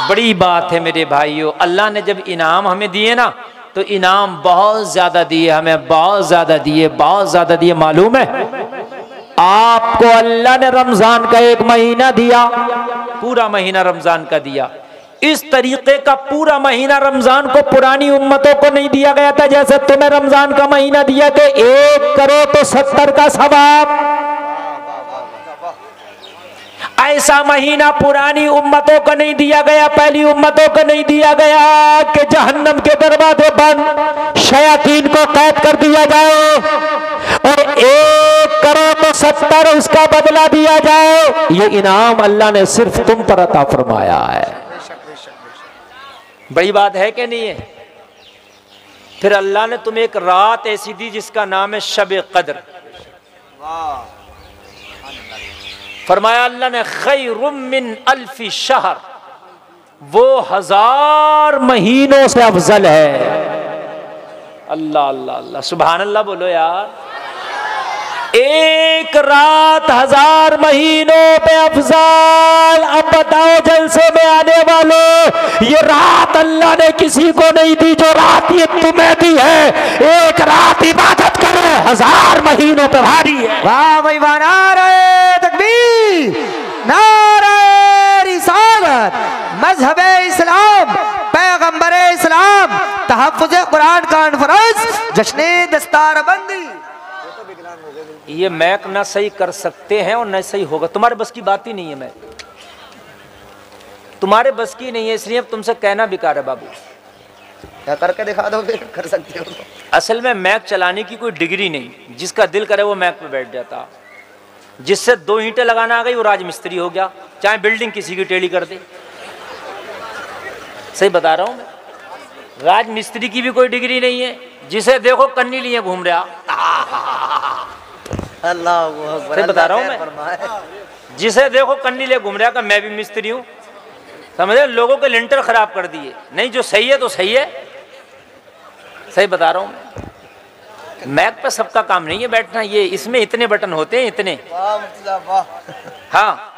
बड़ी बात है मेरे भाइयों। अल्लाह ने जब इनाम हमें दिए ना तो इनाम बहुत ज्यादा दिए, हमें बहुत ज्यादा दिए, बहुत ज्यादा दिए। मालूम है आपको अल्लाह ने रमजान का एक महीना दिया, पूरा महीना रमजान का दिया। इस तरीके का पूरा महीना रमजान को पुरानी उम्मतों को नहीं दिया गया था जैसे तुम्हें रमजान का महीना दिया कि 1 करो तो 70 का सवाब। ऐसा महीना पुरानी उम्मतों को नहीं दिया गया, पहली उम्मतों को नहीं दिया गया कि जहन्नम के दरवाजे बंद, शयातीन को कैद कर दिया जाए और 1 करो तो 70 उसका बदला दिया जाए। ये इनाम अल्लाह ने सिर्फ तुम पर अता फरमाया है। बड़ी बात है कि नहीं है? फिर अल्लाह ने तुम्हें एक रात ऐसी दी जिसका नाम है शब कद्र। फरमाया अल्लाह ने खैरुम मिन अल्फी शहर, वो 1000 महीनों से अफजल है। अल्लाह अल्लाह अल्लाह, सुभान अल्लाह बोलो यार। एक रात 1000 महीनों पे अफजल। अब बताओ जलसे में आने वालों, ये रात अल्लाह ने किसी को नहीं दी जो रात ये तुम्हें दी है। एक रात इबादत करो 1000 महीनों पे भारी है। वाह भाई वाह, नारे तकबीर, नारे रिसालत, मजहबे इस्लाम, पैगंबरे इस्लाम, तहफ्फुज़े कुरान कॉन्फ्रेंस, जश्ने दस्तारबंदी। ये मैक ना सही कर सकते हैं और न सही होगा, तुम्हारे बस की बात ही नहीं है। मैं तुम्हारे बस की नहीं है, इसलिए अब तुमसे कहना बेकार है बाबू। क्या करके दिखा दो, फिर कर सकते हो। असल में मैक चलाने की कोई डिग्री नहीं, जिसका दिल करे वो मैक पे बैठ जाता। जिससे 2 ईंटें लगाना आ गई वो राजमिस्त्री हो गया, चाहे बिल्डिंग किसी की टेढ़ी कर दे। सही बता रहा हूं मैं, राजमिस्त्री की भी कोई डिग्री नहीं है। जिसे देखो कन्नी लिए घूम रहा। अल्लाह सही बता रहा हूं मैं, जिसे देखो कन्नी लिए घूम रहा का मैं भी मिस्त्री हूं। समझे, लोगों के लिंटर खराब कर दिए। नहीं, जो सही है तो सही है। सही बता रहा हूं मैं, मैक पे सबका काम नहीं है बैठना। ये इसमें इतने बटन होते हैं, इतने। हाँ,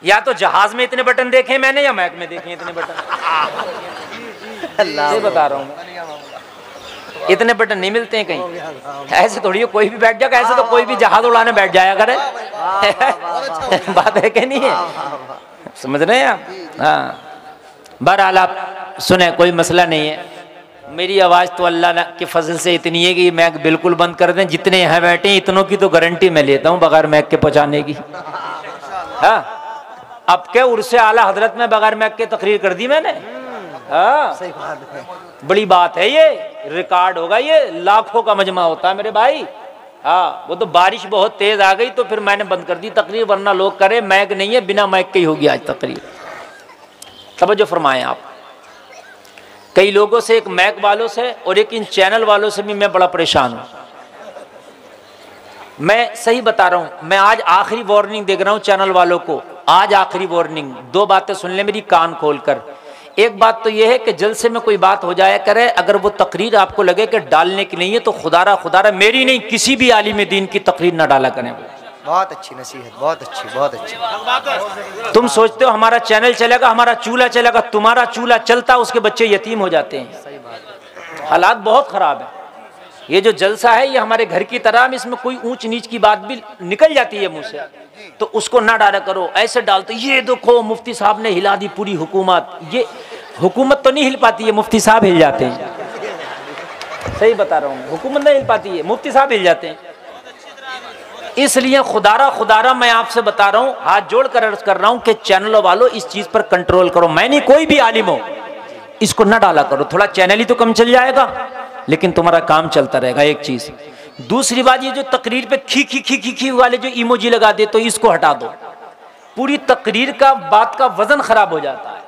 या तो जहाज में इतने बटन देखे मैंने या मैक में देखे इतने बटन। सही बता रहा हूं मैं, इतने बटन नहीं मिलते हैं कहीं। ऐसे थोड़ी कोई भी बैठ जाएगा, ऐसे तो कोई भी जहाज उड़ाने बैठ जाया करे। बात है कि नहीं है? समझ रहे हैं आप? हाँ, बहरहाल आप सुने, कोई मसला नहीं है। मेरी आवाज़ तो अल्लाह के फजल से इतनी है कि मैक बिल्कुल बंद कर दें। जितने यहाँ बैठे हैं इतनों की तो गारंटी मैं लेता हूँ बगैर मैक के पहुँचाने की। हाँ, अब क्या उर्से आला हजरत में बगैर मैक के तकरीर कर दी मैंने। हाँ, सही बात है, बड़ी बात है। ये रिकॉर्ड होगा, ये लाखों का मजमा होता है मेरे भाई। हाँ, वो तो बारिश बहुत तेज आ गई तो फिर मैंने बंद कर दी तकरीर, वरना लोग करे मैक नहीं है, बिना मैक के ही होगी आज तकरीर। तवज्जो फरमाएं आप। कई लोगों से, एक मैक वालों से और एक इन चैनल वालों से भी मैं बड़ा परेशान हूं। मैं सही बता रहा हूं, मैं आज आखिरी वार्निंग दे रहा हूं चैनल वालों को। आज आखिरी वार्निंग, 2 बातें सुन ले मेरी कान खोलकर। एक बात तो यह है कि जलसे में कोई बात हो जाया करे, अगर वो तकरीर आपको लगे कि डालने की नहीं है तो खुदारा मेरी नहीं, किसी भी आलिम दीन की तकरीर ना डाला करें। बहुत अच्छी नसीहत, बहुत अच्छी, बहुत अच्छी। तुम सोचते हो हमारा चैनल चलेगा, हमारा चूल्हा चलेगा, तुम्हारा चूल्हा चलता उसके बच्चे यतीम हो जाते हैं। हालात बहुत खराब है। ये जो जलसा है ये हमारे घर की तरह, इसमें कोई ऊंच नीच की बात भी निकल जाती है मुंह से, तो उसको ना डाला करो। ऐसे डालते, ये देखो मुफ्ती साहब ने हिला दी पूरी हुकूमत। ये हुकूमत तो नहीं हिल पाती है, मुफ्ती साहब हिल जाते हैं। सही बता रहा हूँ, हुकूमत नहीं हिल पाती है, मुफ्ती साहब हिल जाते हैं। इसलिए खुदारा मैं आपसे बता रहा हूँ, हाथ जोड़ कर अर्ज कर रहा हूँ कि चैनलों वालों इस चीज पर कंट्रोल करो। मैं नहीं, कोई भी आलिम हो, इसको ना डाला करो। थोड़ा चैनल ही तो कम चल जाएगा, लेकिन तुम्हारा काम चलता रहेगा। एक चीज। दूसरी बात, ये जो तकरीर पे खी वाले जो इमोजी लगा दे, तो इसको हटा दो। पूरी तकरीर का बात का वजन खराब हो जाता है।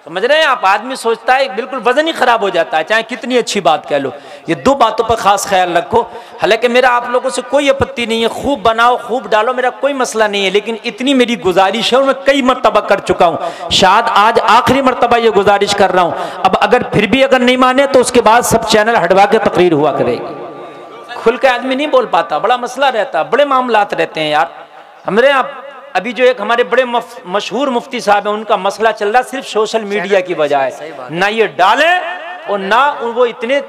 समझ रहे हैं आप? आदमी सोचता है बिल्कुल वजन ही खराब हो जाता है, चाहे कितनी अच्छी बात कह लो। ये 2 बातों पर खास ख्याल रखो। हालांकि मेरा आप लोगों से कोई आपत्ति नहीं है, खूब बनाओ, खूब डालो, मेरा कोई मसला नहीं है। लेकिन इतनी मेरी गुजारिश है और मैं कई मरतबा कर चुका हूँ, शायद आज आखिरी मरतबा ये गुजारिश कर रहा हूँ। अब अगर फिर भी अगर नहीं माने तो उसके बाद सब चैनल हटवा के तकरीर हुआ करेगी। खुल के आदमी नहीं बोल पाता, बड़ा मसला रहता, बड़े मामलात रहते हैं यार। हमरे आप अभी जो एक हमारे बड़े मशहूर मुफ्ती साहब हैं, उनका मसला चल रहा सिर्फ सोशल मीडिया की बजाय, ना ये डाले और ना वो इतने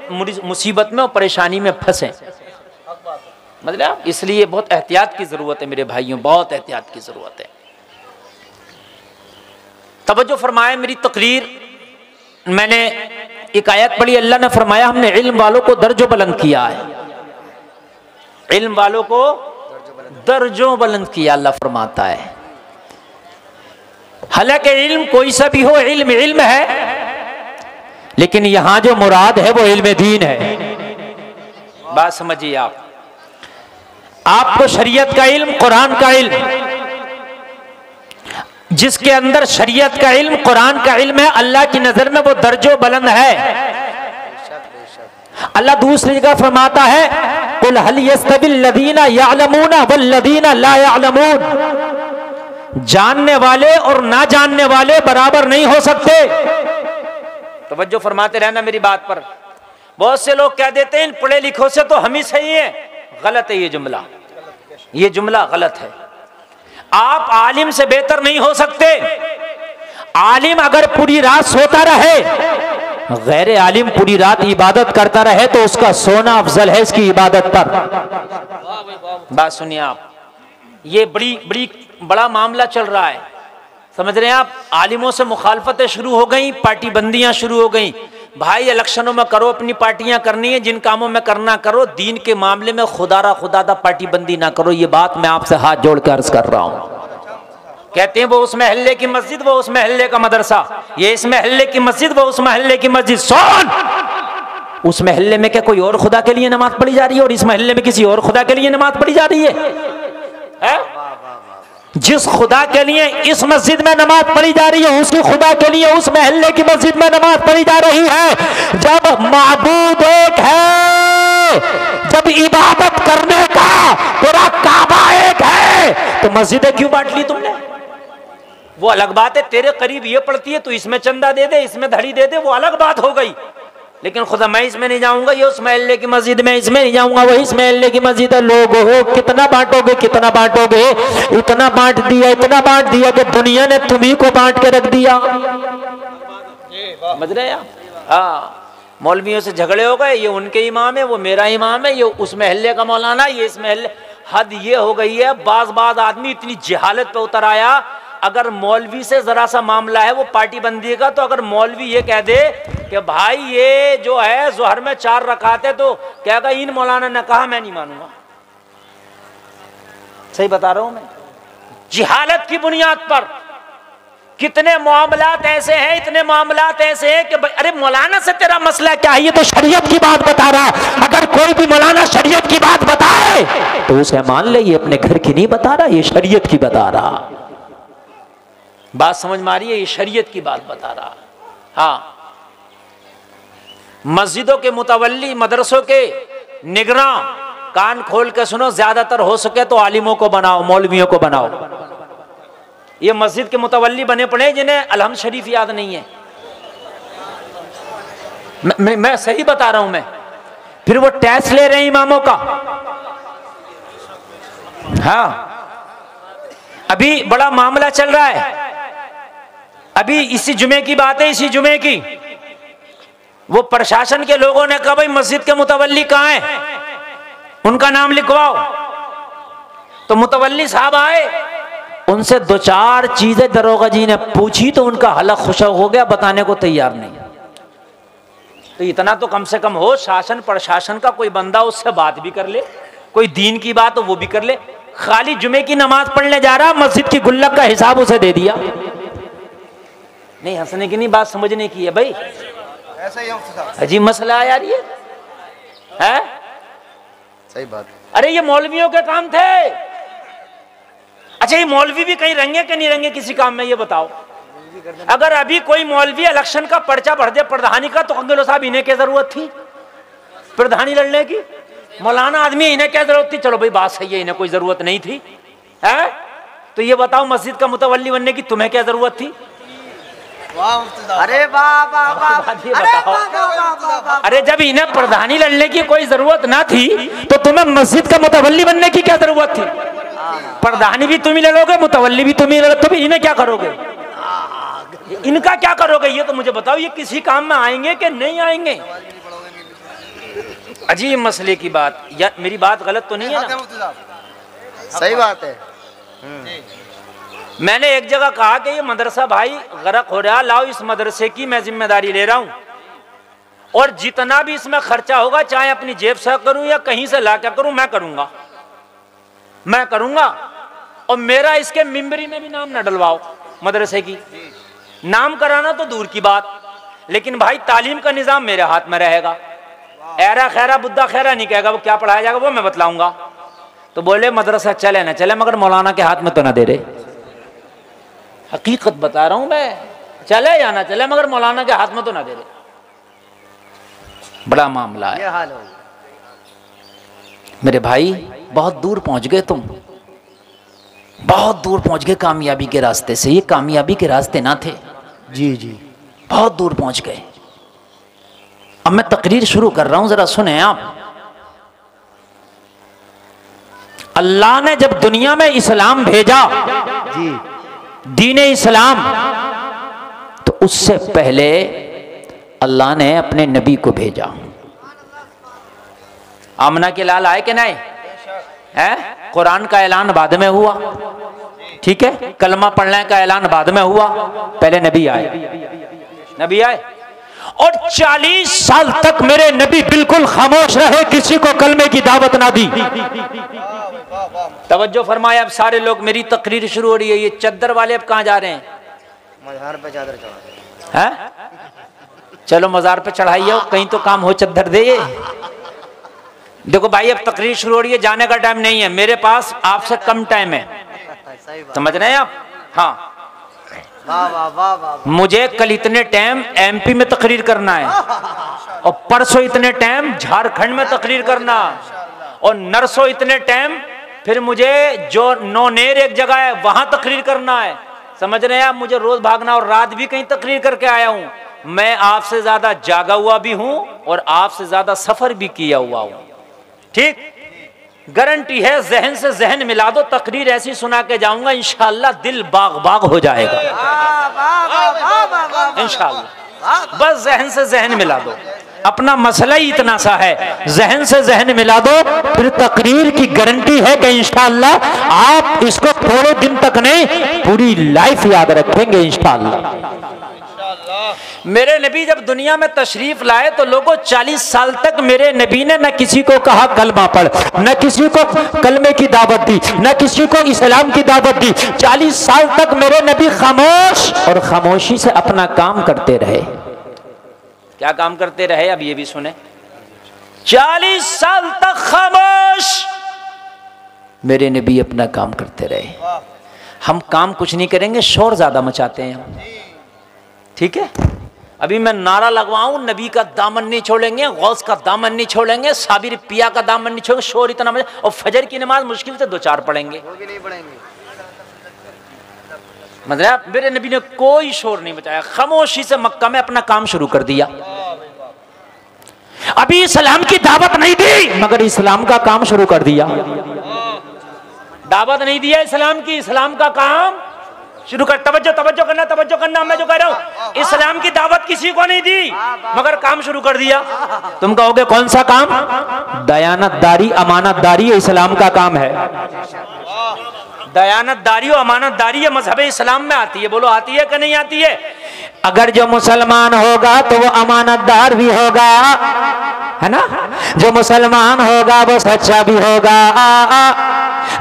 मुसीबत में और परेशानी में फंसे। मतलब इसलिए बहुत एहतियात की जरूरत है मेरे भाइयों, बहुत एहतियात की जरूरत है। तवज्जो फरमाए मेरी तकरीर, मैंने एक आयत पढ़ी, अल्लाह ने फरमाया हमने इल्म वालों को दर्जों बुलंद किया है, इल्म वालों को दर्जों बुलंद किया, अल्लाह फरमाता है। हालांकि इल्म कोई सा भी हो, इल्म इल्म है, लेकिन यहां जो मुराद है वो इल्म दीन है। बात समझिए आप, आपको शरीयत का इल्म, कुरान का इल्म, जिसके अंदर शरीयत का इल्म, कुरान का इल्म है, अल्लाह की नजर में वो दर्जों बुलंद है। अल्लाह दूसरी जगह फरमाता है कुल हल यस्तविल लदीना यअलमून वल लदीना ला यअलमून, जानने वाले और ना जानने वाले बराबर नहीं हो सकते। तवज्जो फरमाते रहना मेरी बात पर। बहुत से लोग कह देते हैं इन पढ़े लिखों से तो हम ही सही हैं, गलत है ये जुमला, ये जुमला गलत है। आप आलिम से बेहतर नहीं हो सकते। आलिम अगर पूरी रात सोता रहे, गैर आलिम पूरी रात इबादत करता रहे तो उसका सोना अफजल है इसकी इबादत पर। बात सुनिए आप, ये बड़ा मामला चल रहा है, समझ रहे हैं आप। आलिमों से मुखालफतें शुरू हो गई, पार्टी बंदियां शुरू हो गई। भाई इलेक्शनों में करो, अपनी पार्टियां करनी है, जिन कामों में करना करो, दीन के मामले में खुदारा खुदादा पार्टी बंदी ना करो। ये बात मैं आपसे हाथ जोड़ कर अर्ज कर रहा हूं। कहते हैं वो उस महल्ले की मस्जिद, वो उस महल्ले का मदरसा, ये इस महल्ले की मस्जिद, वो उस महल्ले की मस्जिद। सुन, उस महल्ले में क्या कोई और खुदा के लिए नमाज पढ़ी जा रही है और इस महल्ले में किसी और खुदा के लिए नमाज पढ़ी जा रही है? जिस खुदा के लिए इस मस्जिद में नमाज पढ़ी जा रही है, उसी खुदा के लिए उस महल्ले की मस्जिद में नमाज पढ़ी जा रही है। जब माबूद एक है, जब इबादत करने का पूरा काबा एक है, तो मस्जिदें क्यों बांट ली तुमने? वो अलग बात है, तेरे करीब ये पड़ती है तो इसमें चंदा दे दे, इसमें धड़ी दे दे, वो अलग बात हो गई। लेकिन खुदा मैं इसमें नहीं जाऊंगा, ये उस महल्ले की मस्जिद में, इसमें नहीं जाऊंगा, वही इस महल्ले की मस्जिद है। लोग हो कितना बांटोगे, कितना बांटोगे? इतना बांट दिया, इतना बांट दिया कि दुनिया ने तुम्ही को बांट के रख दिया। समझ रहे हैं? हाँ, मौलवियों से झगड़े हो गए, ये उनके इमाम है, वो मेरा इमाम है, ये उस महल्ले का मौलाना, ये इस महल्ले। हद ये हो गई है, बाज आदमी इतनी जहालत पे उतर आया। अगर मौलवी से जरा सा मामला है वो पार्टी बंदी का, तो अगर मौलवी ये कह दे कि भाई ये जो है जोहर में 4 रकाते, तो कहेगा इन मौलाना ने कहा, मैं नहीं मानूंगा। सही बता रहा हूं मैं। जिहालत की बुनियाद पर कितने मामलात ऐसे हैं, इतने मामलात ऐसे हैं कि अरे मौलाना से तेरा मसला क्या है, ये तो शरीयत की बात बता रहा। अगर कोई भी मौलाना शरीयत की बात बताए तो उसे मान ले ये अपने घर की नहीं बता रहा, ये शरीयत की बता रहा। बात समझ में आ रही है? ये शरीयत की बात बता रहा। हाँ, मस्जिदों के मुतवल्ली, मदरसों के निगरां, कान खोल के सुनो, ज्यादातर हो सके तो आलिमों को बनाओ, मौलवियों को बनाओ। ये मस्जिद के मुतवल्ली बने पड़े जिन्हें अलहम्द शरीफ याद नहीं है। मैं सही बता रहा हूं मैं। फिर वो टैक्स ले रहे हैं इमामों का। हाँ, अभी बड़ा मामला चल रहा है, अभी इसी जुमे की बात है, इसी जुमे की। वो प्रशासन के लोगों ने कहा भाई मस्जिद के मुतवल्ली कहाँ हैं, उनका नाम लिखवाओ। तो मुतवल्ली साहब आए, उनसे 2-4 चीजें दरोगा जी ने पूछी तो उनका हलक खुशक हो गया, बताने को तैयार नहीं। तो इतना तो कम से कम हो, शासन प्रशासन का कोई बंदा उससे बात भी कर ले, कोई दीन की बात हो वो भी कर ले। खाली जुमे की नमाज पढ़ने जा रहा, मस्जिद की गुल्लक का हिसाब उसे दे दिया। नहीं, हंसने की नहीं, बात समझने की है भाई। ऐसा ही अजीब मसला है यार ये है। सही बात। अरे ये मौलवियों के काम थे। अच्छा, ये मौलवी भी कहीं रंगे कि नहीं रंगे किसी काम में, ये बताओ। अगर अभी कोई मौलवी इलेक्शन का पर्चा भर दे प्रधानी का, तो अंगेलो साहब इन्हें क्या जरूरत थी प्रधानी लड़ने की? मौलाना आदमी, इन्हें क्या जरूरत थी? चलो भाई बात सही है, इन्हें कोई जरूरत नहीं थी, है? तो ये बताओ मस्जिद का मुतवल्ली बनने की तुम्हें क्या जरूरत थी? अरे अरे जब इन्हें प्रधानी लड़ने की कोई जरूरत ना थी तो तुम्हें मस्जिद का मुतवल्ली बनने की क्या जरूरत थी? प्रधानी भी तुम ही लड़ोगे, मुतवल्ली भी तुम ही लड़ोगे, तो इन्हें क्या करोगे? इनका क्या करोगे ये तो मुझे बताओ। ये किसी काम में आएंगे कि नहीं आएंगे? अजीब मसले की बात। या मेरी बात गलत तो नहीं है ना? सही बात है। मैंने एक जगह कहा कि ये मदरसा भाई गरक हो रहा, लाओ इस मदरसे की मैं जिम्मेदारी ले रहा हूं, और जितना भी इसमें खर्चा होगा, चाहे अपनी जेब से करूं या कहीं से ला क्या करूं, मैं करूंगा। और मेरा इसके मिंबरी में भी नाम न डलवाओ मदरसे की। नाम कराना तो दूर की बात, लेकिन भाई तालीम का निजाम मेरे हाथ में रहेगा। ऐरा खैरा बुद्धा खैरा नहीं कहेगा, वो क्या पढ़ाया जाएगा वो मैं बतलाऊंगा। तो बोले मदरसा चले ना चले, मगर मौलाना के हाथ में तो ना दे रहे। हकीकत बता रहा हूं मैं, चले या ना चले मगर मौलाना के हाथ में तो ना दे रहे। बड़ा मामला है। ये हाल हो मेरे भाई बहुत दूर पहुंच गए तुम, बहुत दूर पहुंच गए कामयाबी के रास्ते से। ये कामयाबी के रास्ते ना थे जी जी, बहुत दूर पहुंच गए। अब मैं तकरीर शुरू कर रहा हूं, जरा सुने आप। अल्लाह ने जब दुनिया में इस्लाम भेजा जी, दीन इस्लाम, तो उससे पहले अल्लाह ने अपने नबी को भेजा। आमना के लाल आए कि नहीं है? कुरान का ऐलान बाद में हुआ, ठीक है, कलमा पढ़ने का ऐलान बाद में हुआ, पहले नबी आए। और 40 साल तक मेरे नबी बिल्कुल खामोश रहे, किसी को कलमे की दावत ना दी। तवज्जो फरमाया। अब सारे लोग, मेरी तकरीर शुरू हो रही है। ये चद्दर वाले अब कहाँ जा रहे हैं? मज़ार पे चादर चढ़ा हैं? चलो मजार पे चढ़ाइए, कहीं तो काम हो, चद्दर दे। देखो भाई अब तकरीर शुरू हो रही है, जाने का टाइम नहीं है, मेरे पास आपसे कम टाइम है, समझ रहे हैं आप? हाँ, वाह वाह वाह वाह। मुझे कल इतने टाइम एमपी में तकरीर करना है, और परसों इतने टाइम झारखंड में तकरीर करना, और नरसों इतने टाइम फिर मुझे जो नौनेर एक जगह है वहां तकरीर करना है, समझ रहे हैं आप? मुझे रोज भागना, और रात भी कहीं तकरीर करके आया हूं। मैं आपसे ज्यादा जागा हुआ भी हूं और आपसे ज्यादा सफर भी किया हुआ हूं, ठीक? गारंटी है, जहन से जहन मिला दो, तकरीर ऐसी सुना के जाऊंगा इंशाअल्लाह दिल बाग बाग हो जाएगा इंशाअल्लाह। बस जहन से जहन मिला दो, अपना मसला ही इतना सा है, जहन से जहन मिला दो, फिर तकरीर की गारंटी है कि इंशाअल्लाह आप इसको थोड़े दिन तक नहीं, पूरी लाइफ याद रखेंगे इंशाअल्लाह। मेरे नबी जब दुनिया में तशरीफ लाए तो लोगों 40 साल तक मेरे नबी ने न किसी को कहा कलमा पढ़, न किसी को कलमे की दावत दी, न किसी को इस्लाम की दावत दी। 40 साल तक मेरे नबी खामोश और खामोशी से अपना काम करते रहे। क्या काम करते रहे? अब ये भी सुने। 40 साल तक खामोश मेरे नबी अपना काम करते रहे। हम काम कुछ नहीं करेंगे, शोर ज्यादा मचाते हैं हम, ठीक है? अभी मैं नारा लगवाऊं, नबी का दामन नहीं छोड़ेंगे, गौस का दामन नहीं छोड़ेंगे, साबिर पिया का दामन नहीं छोड़ेंगे, शोर इतना मचा, और फजर की नमाज मुश्किल से 2-4 पढ़ेंगे, वो भी नहीं पढ़ेंगे। मतलब मेरे नबी ने कोई शोर नहीं मचाया, खामोशी से मक्का में अपना काम शुरू कर दिया। अभी इस्लाम की दावत नहीं दी मगर इस्लाम का काम शुरू कर दिया। दावत नहीं दिया इस्लाम की, इस्लाम का काम शुरू कर। तवज्जो करना, मैं जो कह रहा हूं, इस्लाम की दावत किसी को नहीं दी मगर काम शुरू कर दिया। तुम कहोगे कौन सा काम? दयानतदारी, अमानतदारी इस्लाम का काम है। दयानतदारी और अमानतदारी ये मजहब इस्लाम में आती है। बोलो आती है कि नहीं आती है? अगर जो मुसलमान होगा तो वो अमानतदार भी होगा, है ना? जो मुसलमान होगा वो सच्चा भी होगा,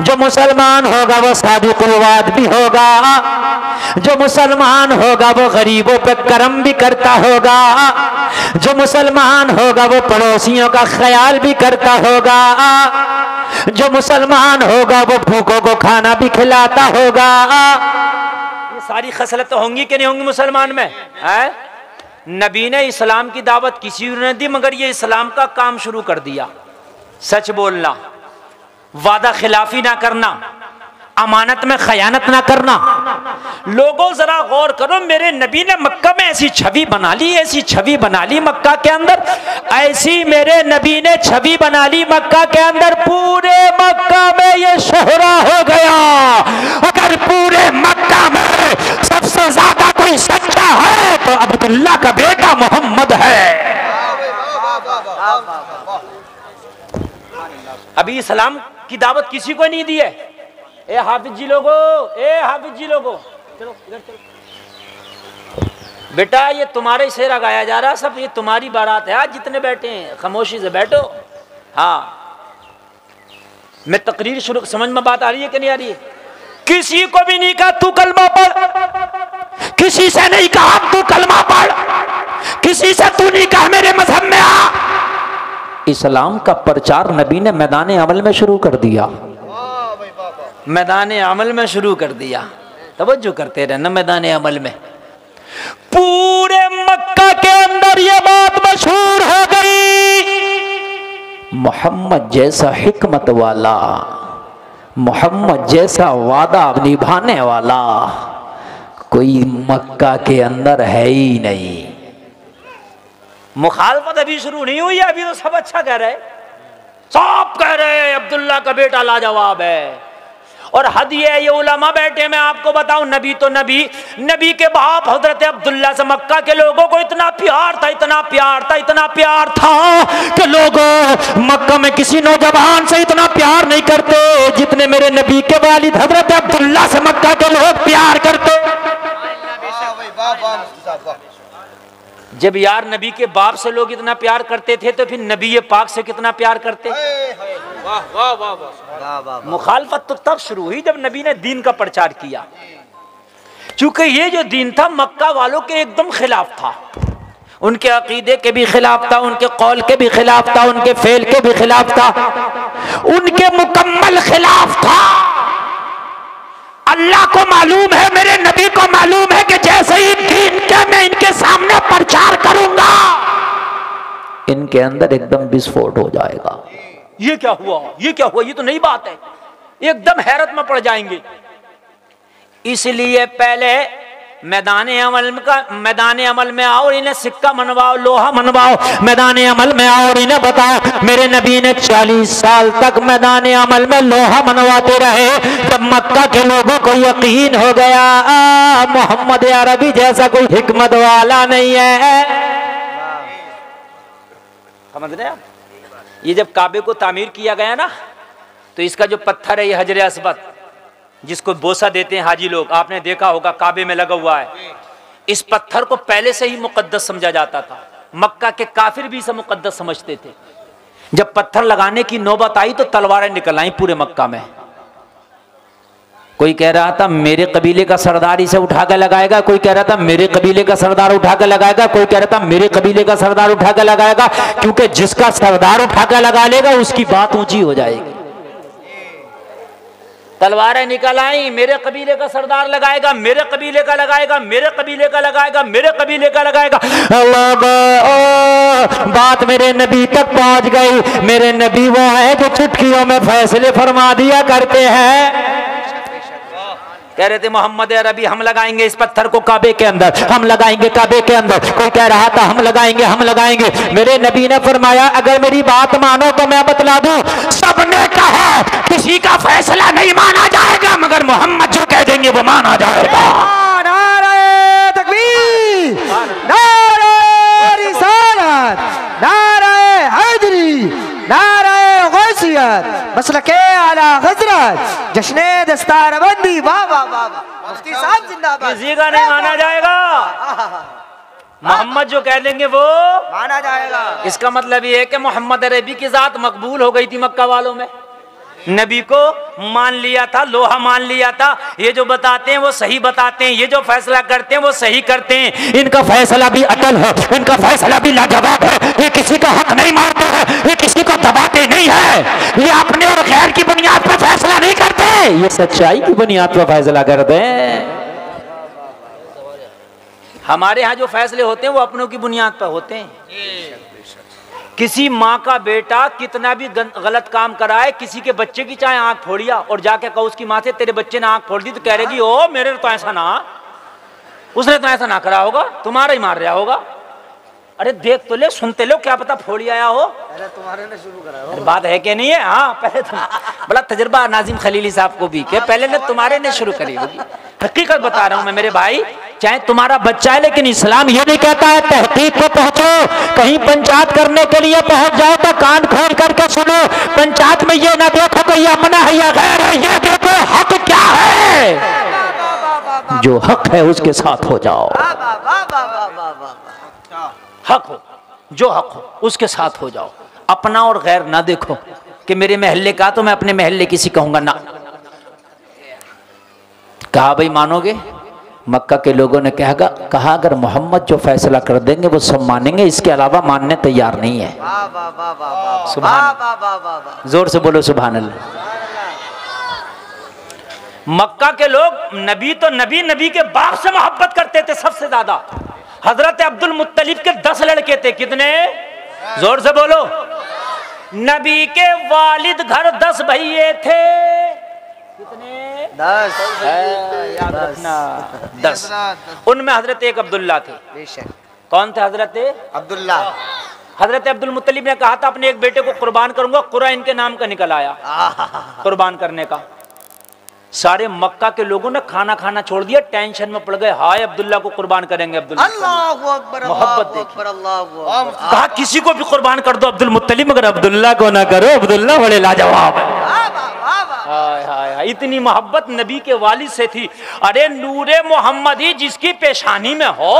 जो मुसलमान होगा वो सादिकुल-वाद भी होगा, जो मुसलमान होगा वो गरीबों पे करम भी करता होगा, जो मुसलमान होगा वो पड़ोसियों का ख्याल भी करता होगा, जो मुसलमान होगा वो भूखों को खाना भी खिलाता होगा। ये सारी खसलत होंगी कि नहीं होंगी मुसलमान में? है? नबी ने इस्लाम की दावत किसी ने दी मगर ये इस्लाम का काम शुरू कर दिया। सच बोलना, वादा खिलाफी ना करना, अमानत में खयानत ना करना। लोगों जरा गौर करो, मेरे नबी ने मक्का में ऐसी छवि बना ली, ऐसी छवि बना ली मक्का के अंदर, ऐसी मेरे नबी ने छवि बना ली मक्का के अंदर, पूरे मक्का में ये शोहरा हो गया। अगर पूरे मक्का में सबसे ज्यादा कोई सच्चा है तो अब्दुल्ला का बेटा मोहम्मद है। अभी इस्लाम की दावत किसी को नहीं दी है। ए हाफिज जी लोगो, ए हाफिज जी लोगो, चलो इधर चलो बेटा, ये तुम्हारे शेरा गाया जा रहा, सब ये तुम्हारी बारात है। आज जितने बैठे हैं खामोशी से बैठो। हाँ, मैं तकरीर शुरू, समझ में बात आ रही है कि नहीं आ रही है? किसी को भी नहीं कहा तू कलमा पढ़, किसी से नहीं कहा तू कलमा पढ़, किसी से तू नहीं कहा मेरे मजहब में आ। इस्लाम का प्रचार नबी ने मैदान अमल में शुरू कर दिया, मैदान अमल में शुरू कर दिया। तवज्जो करते रहना, मैदान अमल में पूरे मक्का के अंदर ये बात मशहूर हो गई, मोहम्मद जैसा हिकमत वाला, मोहम्मद जैसा वादा निभाने वाला कोई मक्का के अंदर है ही नहीं। मुखालफत अभी शुरू नहीं हुई है, अभी तो सब अच्छा कह रहे, सब कह रहे अब्दुल्ला का बेटा लाजवाब है। और हद ये उलमा बैठे, मैं आपको बताऊं, नबी तो नबी के बाप हजरत अब्दुल्ला से मक्का के लोगों को इतना प्यार था, इतना प्यार था, इतना प्यार था कि लोगों मक्का में किसी नौजवान से इतना प्यार नहीं करते जितने मेरे नबी के वालिद हजरत अब्दुल्ला से मक्का के लोग प्यार करते। जब यार नबी के बाप से लोग इतना प्यार करते थे तो फिर नबी पाक से कितना प्यार करते। मुखालफत तो तब शुरू हुई जब नबी ने दीन का प्रचार किया, क्योंकि ये जो दीन था मक्का वालों के एकदम खिलाफ था, उनके अकीदे के भी खिलाफ था, उनके कौल के भी खिलाफ था, उनके फेल के भी खिलाफ था, उनके मुकम्मल खिलाफ था। अल्लाह को मालूम है, मेरे नबी को मालूम है कि जैसे ही दीन के मैं इनके सामने प्रचार करूंगा इनके अंदर एकदम विस्फोट हो जाएगा। ये क्या हुआ, ये क्या हुआ, ये तो नई बात है, एकदम हैरत में पड़ जाएंगे। इसलिए पहले मैदान अमल में आओ और इन्हें सिक्का मनवाओ, लोहा मनवाओ, मैदान अमल में आओ और इन्हें बताओ। मेरे नबी ने 40 साल तक मैदान अमल में लोहा मनवाते रहे, जब मक्का के लोगों को यकीन हो गया मोहम्मद अरबी जैसा कोई हिकमत वाला नहीं है। समझ रहे आप? ये जब काबे को तामीर किया गया ना, तो इसका जो पत्थर है ये हजर अस्वद, जिसको बोसा देते हैं हाजी लोग, आपने देखा होगा काबे में लगा हुआ है। इस पत्थर को पहले से ही मुकद्दस समझा जाता था, मक्का के काफिर भी इसे मुकद्दस समझते थे। जब पत्थर लगाने की नौबत आई तो तलवारें निकल आई पूरे मक्का में। कोई कह रहा था मेरे कबीले का सरदार इसे उठा कर लगाएगा, कोई कह रहा था मेरे कबीले का सरदार उठा कर लगाएगा, कोई कह रहा था मेरे कबीले का सरदार उठा कर लगाएगा, क्योंकि जिसका सरदार उठा कर लगा लेगा उसकी बात ऊंची हो जाएगी। तलवारें निकल आई, मेरे कबीले का सरदार लगाएगा, मेरे कबीले का लगाएगा, मेरे कबीले का लगाएगा, मेरे कबीले का लगाएगा। बात मेरे नबी तक पहुंच गई। मेरे नबी वो है जो चुटकियों में फैसले फरमा दिया करते हैं। कह रहे थे मोहम्मद अरबी हम लगाएंगे इस पत्थर को काबे के अंदर, हम लगाएंगे काबे के अंदर। कोई कह रहा था हम लगाएंगे, हम लगाएंगे। मेरे नबी ने फरमाया अगर मेरी बात मानो तो मैं बतला दूं, सबने कहा किसी का फैसला नहीं माना जाएगा, मगर मोहम्मद जो कह देंगे वो माना जाएगा। नारे तकबीर, नारे रिसालत, नारे हैदरी, नारे गौसियत, मसलके आला हजरत, जश्ने दस्तारबंदी, वाह वाह वाह वाह, मुफ्ती साहब जिंदाबाद। किसी का नहीं माना जाएगा, मोहम्मद जो कह देंगे वो माना जाएगा। इसका मतलब ये है कि मोहम्मद अरबी की जात मकबूल हो गई थी मक्का वालों में, नबी को मान लिया था, लोहा मान लिया था। ये जो बताते हैं वो सही बताते हैं, ये जो फैसला करते हैं वो सही करते हैं। इनका फैसला भी अटल है, इनका फैसला भी लाजवाब है। ये किसी का हक नहीं मारते हैं, ये किसी को दबाते नहीं है, ये अपने और गैर की बुनियाद पर फैसला नहीं करते, ये सच्चाई की बुनियाद पर फैसला करते हैं। हमारे यहाँ जो फैसले होते हैं वो अपनों की बुनियाद पर होते हैं। किसी माँ का बेटा कितना भी गलत काम कराए, किसी के बच्चे की चाहे आंख फोड़िया और जाके कहो उसकी माँ से तेरे बच्चे ने आंख फोड़ दी, तो कह रहेगी ओ मेरे तो ऐसा ना, उसने तो ऐसा ना करा होगा, तुम्हारा ही मार रहा होगा। अरे देख तो ले, सुनते लो, क्या पता फोड़ी आया हो, पहले तुम्हारे ने शुरू करा हो। बात है कि नहीं है? हाँ पहले तुम, बड़ा तजर्बा नाजिम खलीली साहब को भी, के पहले ने तुम्हारे ने शुरू करी होगी। हकीकत बता रहा हूं मैं मेरे भाई, चाहे तुम्हारा बच्चा है, लेकिन इस्लाम ये नहीं कहता है तहकीक को पहुंचो, कहीं पंचायत करने के लिए पहुंच जाओ तो कान खोल करके सुनो। पंचायत में ये ना देखो कि यह मना है या गैर है, ये देखो हक क्या है, जो हक है उसके साथ हो जाओ। हक हो, जो हक हो उसके साथ हो जाओ, अपना और गैर ना देखो कि मेरे महल्ले का तो मैं अपने महल्ले किसी कहूंगा ना। कहा भाई मानोगे? मक्का के लोगों ने कहा अगर मोहम्मद जो फैसला कर देंगे वो सब मानेंगे, इसके अलावा मानने तैयार नहीं है। सुभान, जोर से बोलो सुभान अल्लाह। मक्का के लोग नबी तो नबी के बाप से मोहब्बत करते थे सबसे ज्यादा। हजरत अब्दुल मुत्तलिब के 10 लड़के थे, कितने? जोर से बोलो। नबी के वालिद घर 10 भैये थे, कितने? 10। याद रखना 10। उनमें हजरत एक अब्दुल्ला थे। कौन थे हजरत अब्दुल्ला? हजरत अब्दुल मुत्तलिब ने कहा था अपने एक बेटे को कुर्बान करूंगा, कुरा इनके नाम का निकल आया कुर्बान करने का। सारे मक्का के लोगों ने खाना खाना छोड़ दिया, टेंशन में पड़ गए, हाय अब्दुल्ला को कुर्बान करेंगे। अब्दुल्ला मोहब्बत देखी, कहा किसी को भी कुर्बान कर दो अब्दुल मुत्तलिब, मगर अब्दुल्ला को ना करो, अब्दुल्ला बड़े लाजवाब है। हाय हाय हाय, इतनी मोहब्बत नबी के वालिद से थी। अरे नूरे मोहम्मदी जिसकी पेशानी में हो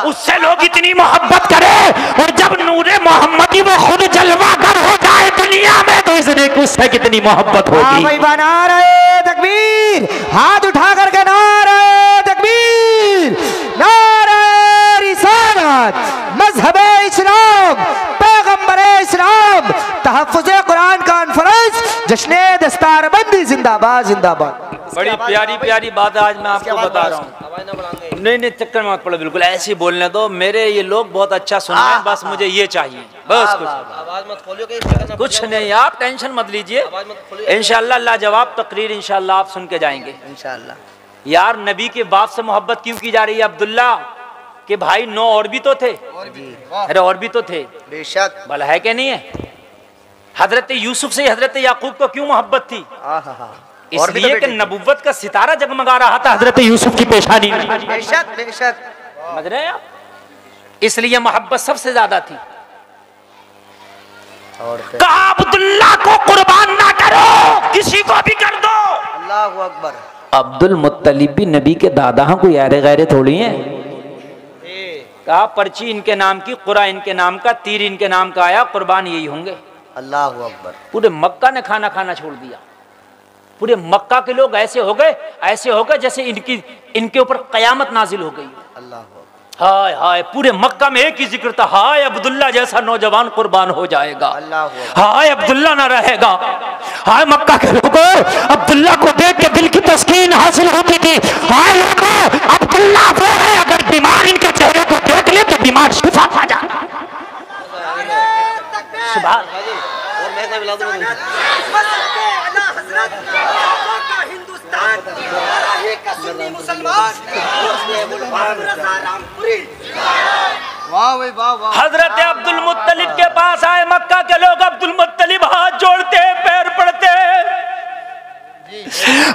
उससे लोग इतनी मोहब्बत करें, और जब नूरे मोहम्मदी वो खुद जलवागर हो जाए दुनिया में तो इसने उससे कितनी मोहब्बत होगी। नारे तकबीर, हाथ उठा करके नारे तकबीर, नारे रिसालत, मजहबे इस्लाम, पैगंबरे इस्लाम, तहफ्फुज़े कुरान कॉन्फ्रेंस, जश्ने दस्तारबंदी जिंदाबाद जिंदाबाद। बड़ी प्यारी प्यारी बात आज मैं आपको बता रहा हूँ। नहीं चक्कर में मत पड़ो, बिल्कुल ऐसे ही बोलने दो। मेरे ये लोग बहुत अच्छा सुन रहे हैं, बस मुझे ये चाहिए, बस कुछ नहीं। आप टेंशन मत लीजिए, इंशाअल्लाह लाजवाब तकरीर इंशाअल्लाह आप सुन के जाएंगे इंशाअल्लाह। यार नबी के बाप से मोहब्बत क्यों की जा रही है? अब्दुल्ला के भाई 9 और भी तो थे, अरे और भी तो थे, बेशक भला है कि नहीं है? हजरत यूसुफ से हजरत याकूब को क्यों मोहब्बत थी? इसलिए कि नबुव्वत का सितारा जगमगा रहा था हजरत यूसुफ की पेशानी में। बेशक बेशक, समझ रहे हैं आप? इसलिए मोहब्बत सबसे ज्यादा थी। कहा अब्दुल्ला को कुर्बान ना करो, किसी को भी कर दो। अल्लाहु अकबर। अब्दुल मुत्तलिब भी नबी के दादा हैं, कोई यारे गैरे थोड़ी हैं। कहा पर्ची इनके नाम की, कुरा इनके नाम का, तीर इनके नाम का आया, कुर्बान यही होंगे। अल्लाहु अकबर। पूरे मक्का ने खाना खाना छोड़ दिया। पूरे मक्का के लोग ऐसे हो गए जैसे इनके ऊपर कयामत नाजिल हो गई। अल्लाह हाय हाय, पूरे मक्का में एक ही जिक्र था, हाय अब्दुल्ला जैसा नौजवान कुर्बान हो जाएगा, हाय अब्दुल्ला ना रहेगा। हाय मक्का के लोगों, अब्दुल्ला को देख के दिल की तस्कीन हासिल होती थी। हाय लोगों, अब्दुल्ला वो है, अगर बीमार इनके चेहरे को देख ले तो बीमार शिफा पा जाता। सुभान हजरत अब्दुल मुत्तलिब के पास आए मक्का के लोग। अब्दुल मुत्तलिब हाथ जोड़ते पैर पड़ते,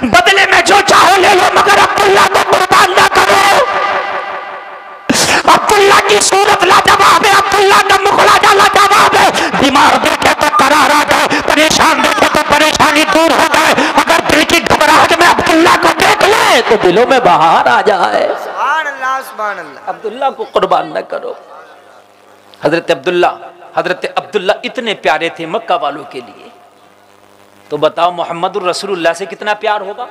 बदले में जो चाहो ले लो, मगर अब्दुल्ला को कुर्बान ना करो। अब्दुल्ला की सूरत लाजवाब है, अब्दुल्ला का मुखड़ा लाजवाब है। बीमार देखे तो करार आ जाए, परेशान देखे तो परेशानी दूर हो जाए। अगर दिल की घबराहट में अब्दुल्ला को देख ले तो दिलों में बाहर आ जाए। सुभान अल्लाह सुभान अल्लाह। अब्दुल्ला को कुर्बान न करो। हजरत अब्दुल्ला इतने प्यारे थे मक्का वालों के लिए, तो बताओ मोहम्मदुर रसूलुल्लाह से कितना प्यार होगा।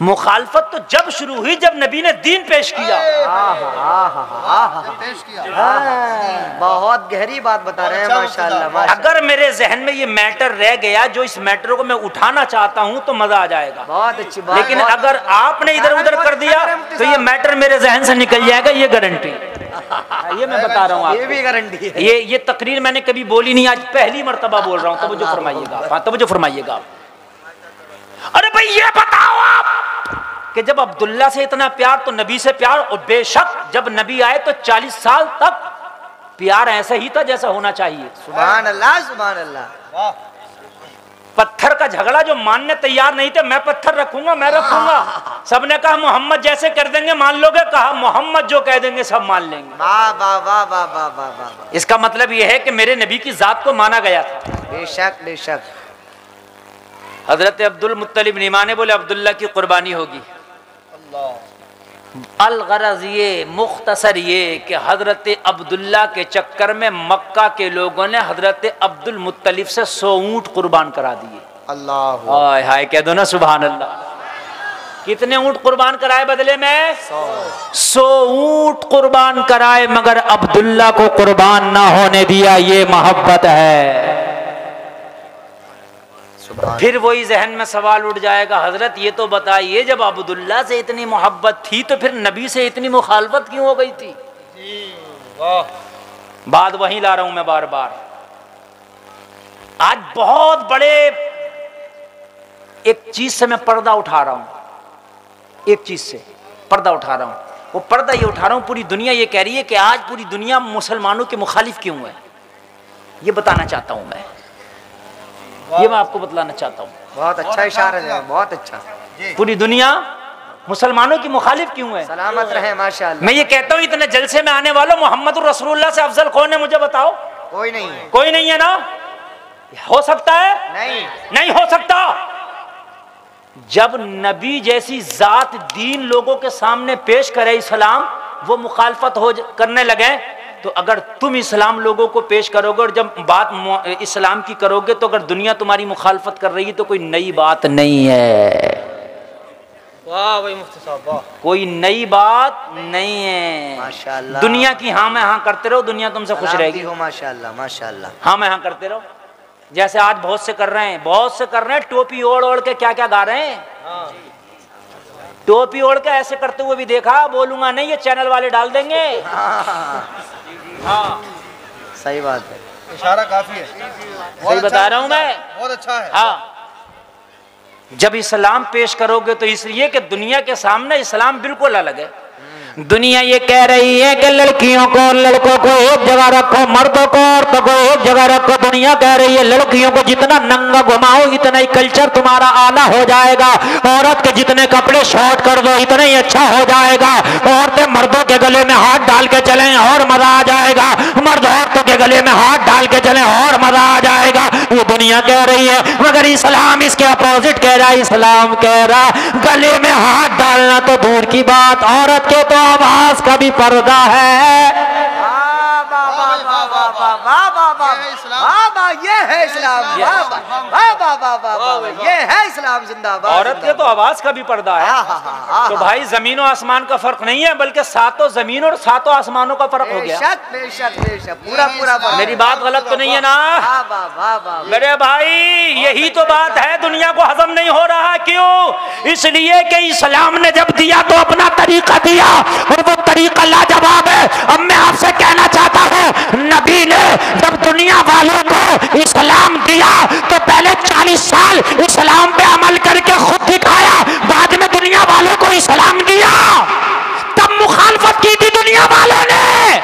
मुखालफत तो जब शुरू हुई जब नबी ने दीन पेश किया। बहुत गहरी बात बता रहे हैं माशाअल्लाह। अगर मेरे जहन में ये मैटर रह गया, जो इस मैटर को मैं उठाना चाहता हूँ, तो मजा आ जाएगा। बहुत अच्छी बात। लेकिन अगर आपने इधर उधर कर दिया तो ये मैटर मेरे जहन से निकल जाएगा, ये गारंटी। ये मैं बता रहा हूँ आपको, ये भी गारंटी है। ये तकरीर मैंने कभी बोली नहीं, आज पहली मर्तबा बोल रहा हूँ। तो मुझे फरमाइएगा, हाँ तो मुझे फरमाइएगा। अरे भाई ये बताओ आप कि जब अब्दुल्ला से इतना प्यार तो नबी से प्यार, और बेशक जब नबी आए तो 40 साल तक प्यार ऐसा ही था जैसा होना चाहिए। सुभान अल्लाह, सुभान अल्लाह। पत्थर का झगड़ा जो मानने तैयार नहीं थे, मैं पत्थर रखूंगा, मैं रखूंगा। सबने कहा मोहम्मद जैसे कर देंगे मान लोगे, कहा मोहम्मद जो कह देंगे सब मान लेंगे। वाह वाह वाह वाह वाह वाह वाह। इसका मतलब यह है कि मेरे नबी की जात को माना गया था। बेशक बेशक। हजरत अब्दुल मुत्तलिब नहीं माने, बोले अब्दुल्ला की कुर्बानी होगी। अलगरज ये मुख्तसर ये कि हजरत अब्दुल्ला के चक्कर में मक्का के लोगों ने हजरत अब्दुल मुत्तलिब से 100 ऊंट कुर्बान करा दिए। अल्लाह हाय हाय कह दो ना सुभान अल्लाह। कितने ऊंट कुर्बान कराए बदले में? 100 ऊंट कुर्बान कराए, मगर अब्दुल्ला को कुर्बान ना होने दिया। ये मोहब्बत है। फिर वही जहन में सवाल उठ जाएगा, हजरत ये तो बताइए जब अब्दुल्ला से इतनी मोहब्बत थी तो फिर नबी से इतनी मुखालफत क्यों हो गई थी? बात वहीं ला रहा हूं मैं बार बार। आज बहुत बड़े एक चीज से मैं पर्दा उठा रहा हूं, एक चीज से पर्दा उठा रहा हूं। वो पर्दा ये उठा रहा हूं, पूरी दुनिया ये कह रही है कि आज पूरी दुनिया मुसलमानों के मुखालिफ क्यों है, ये बताना चाहता हूं मैं, ये मैं आपको बतलाना चाहता हूँ। बहुत अच्छा इशारा है, बहुत अच्छा। पूरी दुनिया मुसलमानों की मुखालिफ क्यों है? सलामत रहे माशाअल्लाह। मैं ये कहता हूँ इतने जलसे में आने वालों, मोहम्मद रसूलुल्लाह से अफजल कौन है मुझे बताओ? कोई नहीं है। कोई नहीं है ना? हो सकता है? नहीं, नहीं हो सकता। जब नबी जैसी जात दीन लोगों के सामने पेश करे इस्लाम, वो मुखालफत हो करने लगे, तो अगर तुम इस्लाम लोगों को पेश करोगे और जब बात इस्लाम की करोगे तो अगर दुनिया तुम्हारी मुखालफत कर रही है तो कोई नई बात नहीं है। वाह भाई मुफ्ती साहब वाह। कोई नई बात नहीं है माशाअल्लाह। दुनिया की हाँ में हाँ करते रहो, दुनिया तुमसे खुश रहेगी। हो माशाअल्लाह माशाअल्लाह। हाँ में हाँ करते रहो, जैसे आज बहुत से कर रहे हैं, बहुत से कर रहे हैं, टोपी ओढ़ ओढ़ के क्या क्या गा रहे हैं। टोपी ओढ़ के ऐसे करते हुए भी देखा, बोलूंगा नहीं, ये चैनल वाले डाल देंगे। हाँ सही बात है, इशारा काफी है, सही बता रहा हूं मैं, बहुत अच्छा है। हाँ जब इस्लाम पेश करोगे तो इसलिए कि दुनिया के सामने इस्लाम बिल्कुल अलग है। दुनिया ये कह रही है कि लड़कियों को लड़कों को एक जगह रखो, मर्दों को औरतों को एक जगह रखो। दुनिया कह रही है लड़कियों को जितना नंगा घुमाओ इतना ही कल्चर तुम्हारा आला हो जाएगा, औरत के जितने कपड़े शॉर्ट कर दो इतना ही अच्छा हो जाएगा। औरतें मर्दों के गले में हाथ डाल के चलें और मजा आ जाएगा, मर्द औरतों के गले में हाथ डाल के चलें और मजा आ जाएगा। ये दुनिया कह रही है, मगर इस्लाम इसके अपोजिट कह रहा है। इस्लाम कह रहा गले में हाथ डालना तो दूर की बात, औरत के तो आवाज का भी पर्दा है। ये है इस्लाम, ये है इस्लाम जिंदाबाद। औरत के तो आवाज का भी पर्दा है। तो भाई जमीन और आसमान का फर्क नहीं है, बल्कि सातों जमीन और सातों आसमानों का फर्क हो गया। बेशक बेशक पूरा पूरा। मेरी बात गलत तो नहीं है ना? मेरे भाई यही तो बात है, दुनिया को हजम नहीं हो रहा। क्यों? इसलिए कि इस्लाम ने जब दिया तो अपना तरीका दिया और वो तरीका लाजवाब है। अब मैं आपसे कहना चाहता हूँ, नबी ने जब दुनिया वालों को इस्लाम दिया तो पहले 40 साल इस्लाम पे अमल करके खुद दिखाया, बाद में दुनिया वालों को इस्लाम दिया, तब मुखालफत की थी दुनिया वालों ने।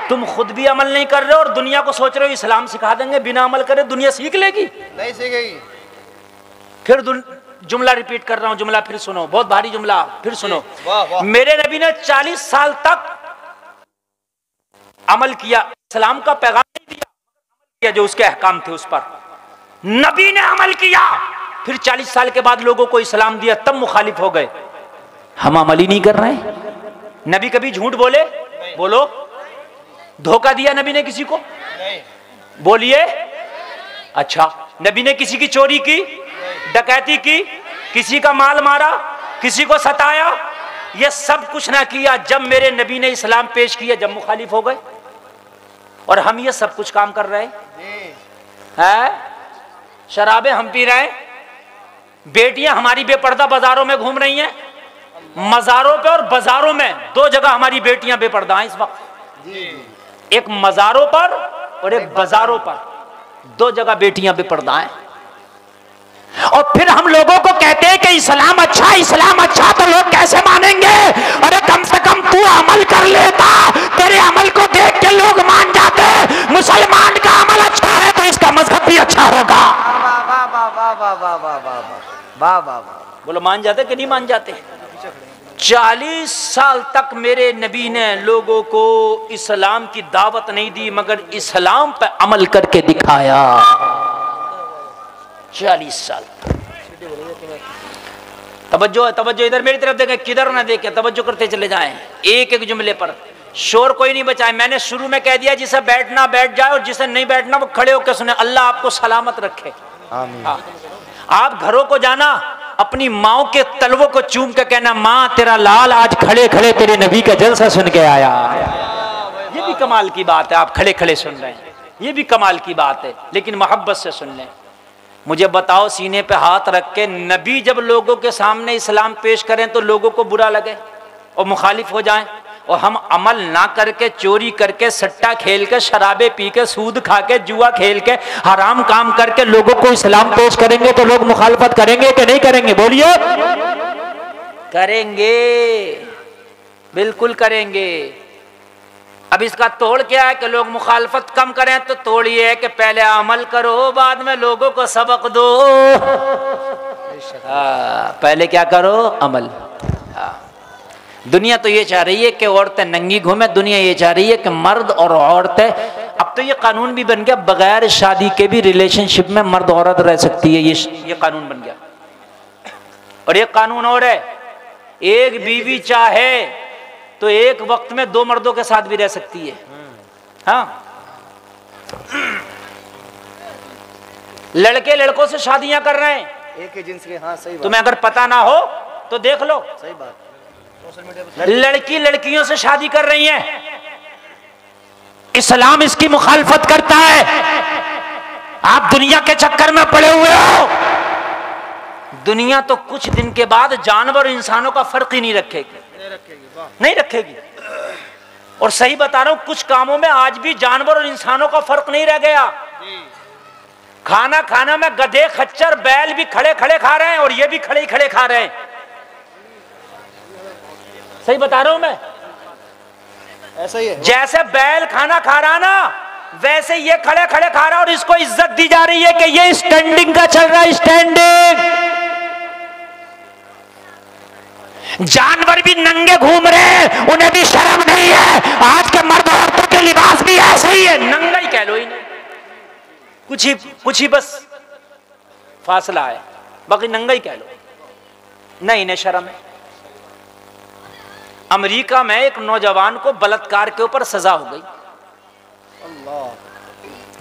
तुम खुद भी अमल नहीं कर रहे हो और दुनिया को सोच रहे हो इस्लाम सिखा देंगे, बिना अमल करे दुनिया सीख लेगी? नहीं सीखेगी। फिर जुमला रिपीट कर रहा हूं, जुमला फिर सुनो, बहुत भारी जुमला, फिर सुनो। वाह वाह। मेरे नबी ने 40 साल तक अमल किया, इस्लाम का पैगाम नहीं दिया, जो उसके अहकाम थे उस पर नबी ने अमल किया। फिर 40 साल के बाद लोगों को इस्लाम दिया, तब मुखालिफ हो गए। हम अमल ही नहीं कर रहे हैं। नबी कभी झूठ बोले? बोलो। धोखा दिया नबी ने किसी को? नहीं। बोलिए। अच्छा, नबी ने किसी की चोरी की, डकैती की, किसी का माल मारा, किसी को सताया? ये सब कुछ ना किया। जब मेरे नबी ने इस्लाम पेश किया, जब मुखालिफ हो गए, और हम ये सब कुछ काम कर रहे हैं। शराबें हम पी रहे हैं, बेटियां हमारी बेपर्दा बाजारों में घूम रही हैं, मजारों पे और बाजारों में, दो जगह हमारी बेटियां बेपर्दा हैं इस वक्त। एक मज़ारों पर और एक बाजारों पर, दो जगह बेटियां बेपर्दा हैं। और फिर हम लोगों को कहते हैं कि इस्लाम अच्छा, इस्लाम अच्छा, तो लोग कैसे मानेंगे? अरे कम से कम तू अमल कर लेता, तेरे अमल को देख के लोग मान जाते। मुसलमान का अमल अच्छा है तो इसका मजहब भी अच्छा होगा। बोलो मान जाते कि नहीं मान जाते? 40 साल तक मेरे नबी ने लोगों को इस्लाम की दावत नहीं दी, मगर इस्लाम पे अमल करके दिखाया। 40 साल। तवज्जो तवज्जो, इधर मेरी तरफ देखें, किधर ना देखें, तवज्जो करते चले जाएं एक एक जुमले पर, शोर कोई नहीं बचाए। मैंने शुरू में कह दिया जिसे बैठना बैठ जाए और जिसे नहीं बैठना वो खड़े होकर सुने। अल्लाह आपको सलामत रखे। आमीन। आप घरों को जाना, अपनी माओ के तलवों को चूम के कहना, माँ तेरा लाल आज खड़े खड़े तेरे नबी का जलसा सुन के आया। ये भी कमाल की बात है, आप खड़े खड़े सुन रहे हैं, ये भी कमाल की बात है, लेकिन मोहब्बत से सुन लें। मुझे बताओ, सीने पे हाथ रख के नबी जब लोगों के सामने इस्लाम पेश करें तो लोगों को बुरा लगे और मुखालिफ हो जाएं, और हम अमल ना करके, चोरी करके, सट्टा खेल के, शराबे पी के, सूद खा के, जुआ खेल के, हराम काम करके लोगों को इस्लाम पेश करेंगे तो लोग मुखालफत करेंगे कि नहीं करेंगे? बोलिए। करेंगे, बिल्कुल करेंगे। अब इसका तोड़ क्या है कि लोग मुखालफत कम करें? तो तोड़ ये है कि पहले अमल करो, बाद में लोगों को सबक दो। पहले क्या करो? अमल। दुनिया तो ये चाह रही है कि औरतें नंगी घूमें, दुनिया ये चाह रही है कि मर्द और औरतें, अब तो ये कानून भी बन गया, बगैर शादी के भी रिलेशनशिप में मर्द औरत रह सकती है, ये कानून बन गया। और एक कानून और है, एक बीवी चाहे तो एक वक्त में दो मर्दों के साथ भी रह सकती है। हाँ, लड़के लड़कों से शादियां कर रहे हैं, एक ही जिन्स के। हाँ सही बात। तुम्हें अगर पता ना हो तो देख लो। सही बात। लड़की लड़कियों से शादी कर रही है, इस्लाम इसकी मुखालफत करता है। आप दुनिया के चक्कर में पड़े हुए हो। दुनिया तो कुछ दिन के बाद जानवर और इंसानों का फर्क ही नहीं रखेगी, नहीं रखेगी। और सही बता रहा हूं, कुछ कामों में आज भी जानवर और इंसानों का फर्क नहीं रह गया। खाना खाना में गधे, खच्चर, बैल भी खड़े खड़े खा रहे हैं और ये भी खड़े खड़े खा रहे हैं। सही बता रहा हूं मैं? ऐसा ही है। जैसे बैल खाना खा रहा ना, वैसे ये खड़े खड़े खा रहा है और इसको इज्जत दी जा रही है कि ये स्टैंडिंग का चल रहा है, स्टैंडिंग। जानवर भी नंगे घूम रहे हैं, उन्हें भी शर्म नहीं है। आज के मर्द औरतों के लिबास भी ऐसे ही है, नंगा ही कह लो इन्हें, कुछ ही बस फासला है, बाकी नंगा ही कह लो। नहीं, इन्हें शर्म है। अमेरिका में एक नौजवान को बलात्कार के ऊपर सजा हो गई।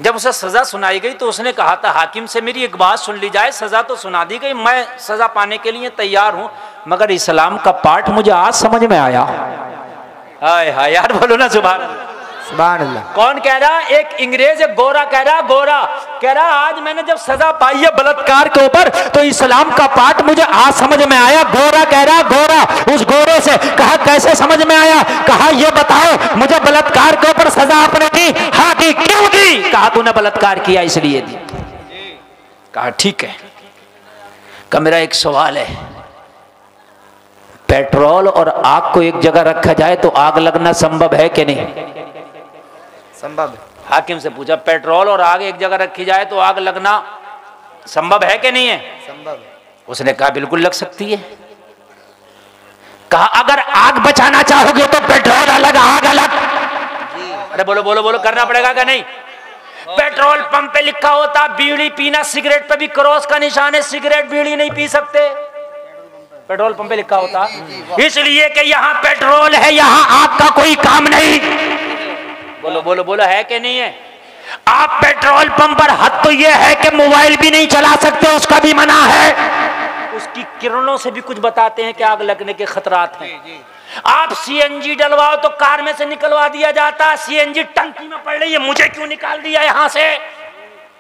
जब उसे सजा सुनाई गई तो उसने कहा था हाकिम से, मेरी एक बात सुन ली जाए, सजा तो सुना दी गई, मैं सजा पाने के लिए तैयार हूं, मगर इस्लाम का पाठ मुझे आज समझ में आया। हाय हाय यार, बोलो ना सुभान अल्लाह। सुभान अल्लाह। कौन कह रहा? एक इंग्रेज, एक गोरा कह रहा, गोरा कह रहा, आज मैंने जब सजा पाई है बलात्कार के ऊपर तो इस्लाम का पाठ मुझे आज समझ में आया। गोरा कह रहा, गोरा उस गोरे से कहा कैसे समझ में आया? कहा ये बताओ, मुझे बलात्कार के ऊपर सजा आपने दी? हाँ दी। क्यों दी? कहा तूने बलात्कार किया इसलिए दी। कहा ठीक है। का मेरा एक सवाल है, पेट्रोल और आग को एक जगह रखा जाए तो आग लगना संभव है कि नहीं? संभव है। हाकिम से पूछा, पेट्रोल और आग एक जगह रखी जाए तो आग लगना संभव है कि नहीं है? संभव है। उसने कहा बिल्कुल लग सकती है। कहा अगर आग बचाना चाहोगे तो पेट्रोल अलग, आग अलग। अरे बोलो बोलो बोलो, करना पड़ेगा क्या? नहीं। पेट्रोल पंप पे लिखा होता बीड़ी पीना, सिगरेट पे भी क्रॉस का निशान है, सिगरेट बीड़ी नहीं पी सकते। पेट्रोल पंप पे लिखा होता, इसलिए कि यहाँ पेट्रोल है, यहाँ आग का कोई काम नहीं। बोलो बोलो बोलो, है कि नहीं है? आप पेट्रोल पंप पर हद तो यह है कि मोबाइल भी नहीं चला सकते, उसका भी मना है। उसकी किरणों से भी कुछ बताते हैं कि आग लगने के खतरात हैं। आप सीएनजी डलवाओ तो कार में से निकलवा दिया जाता, सीएनजी टंकी में पड़ रही है, मुझे क्यों निकाल दिया यहां से?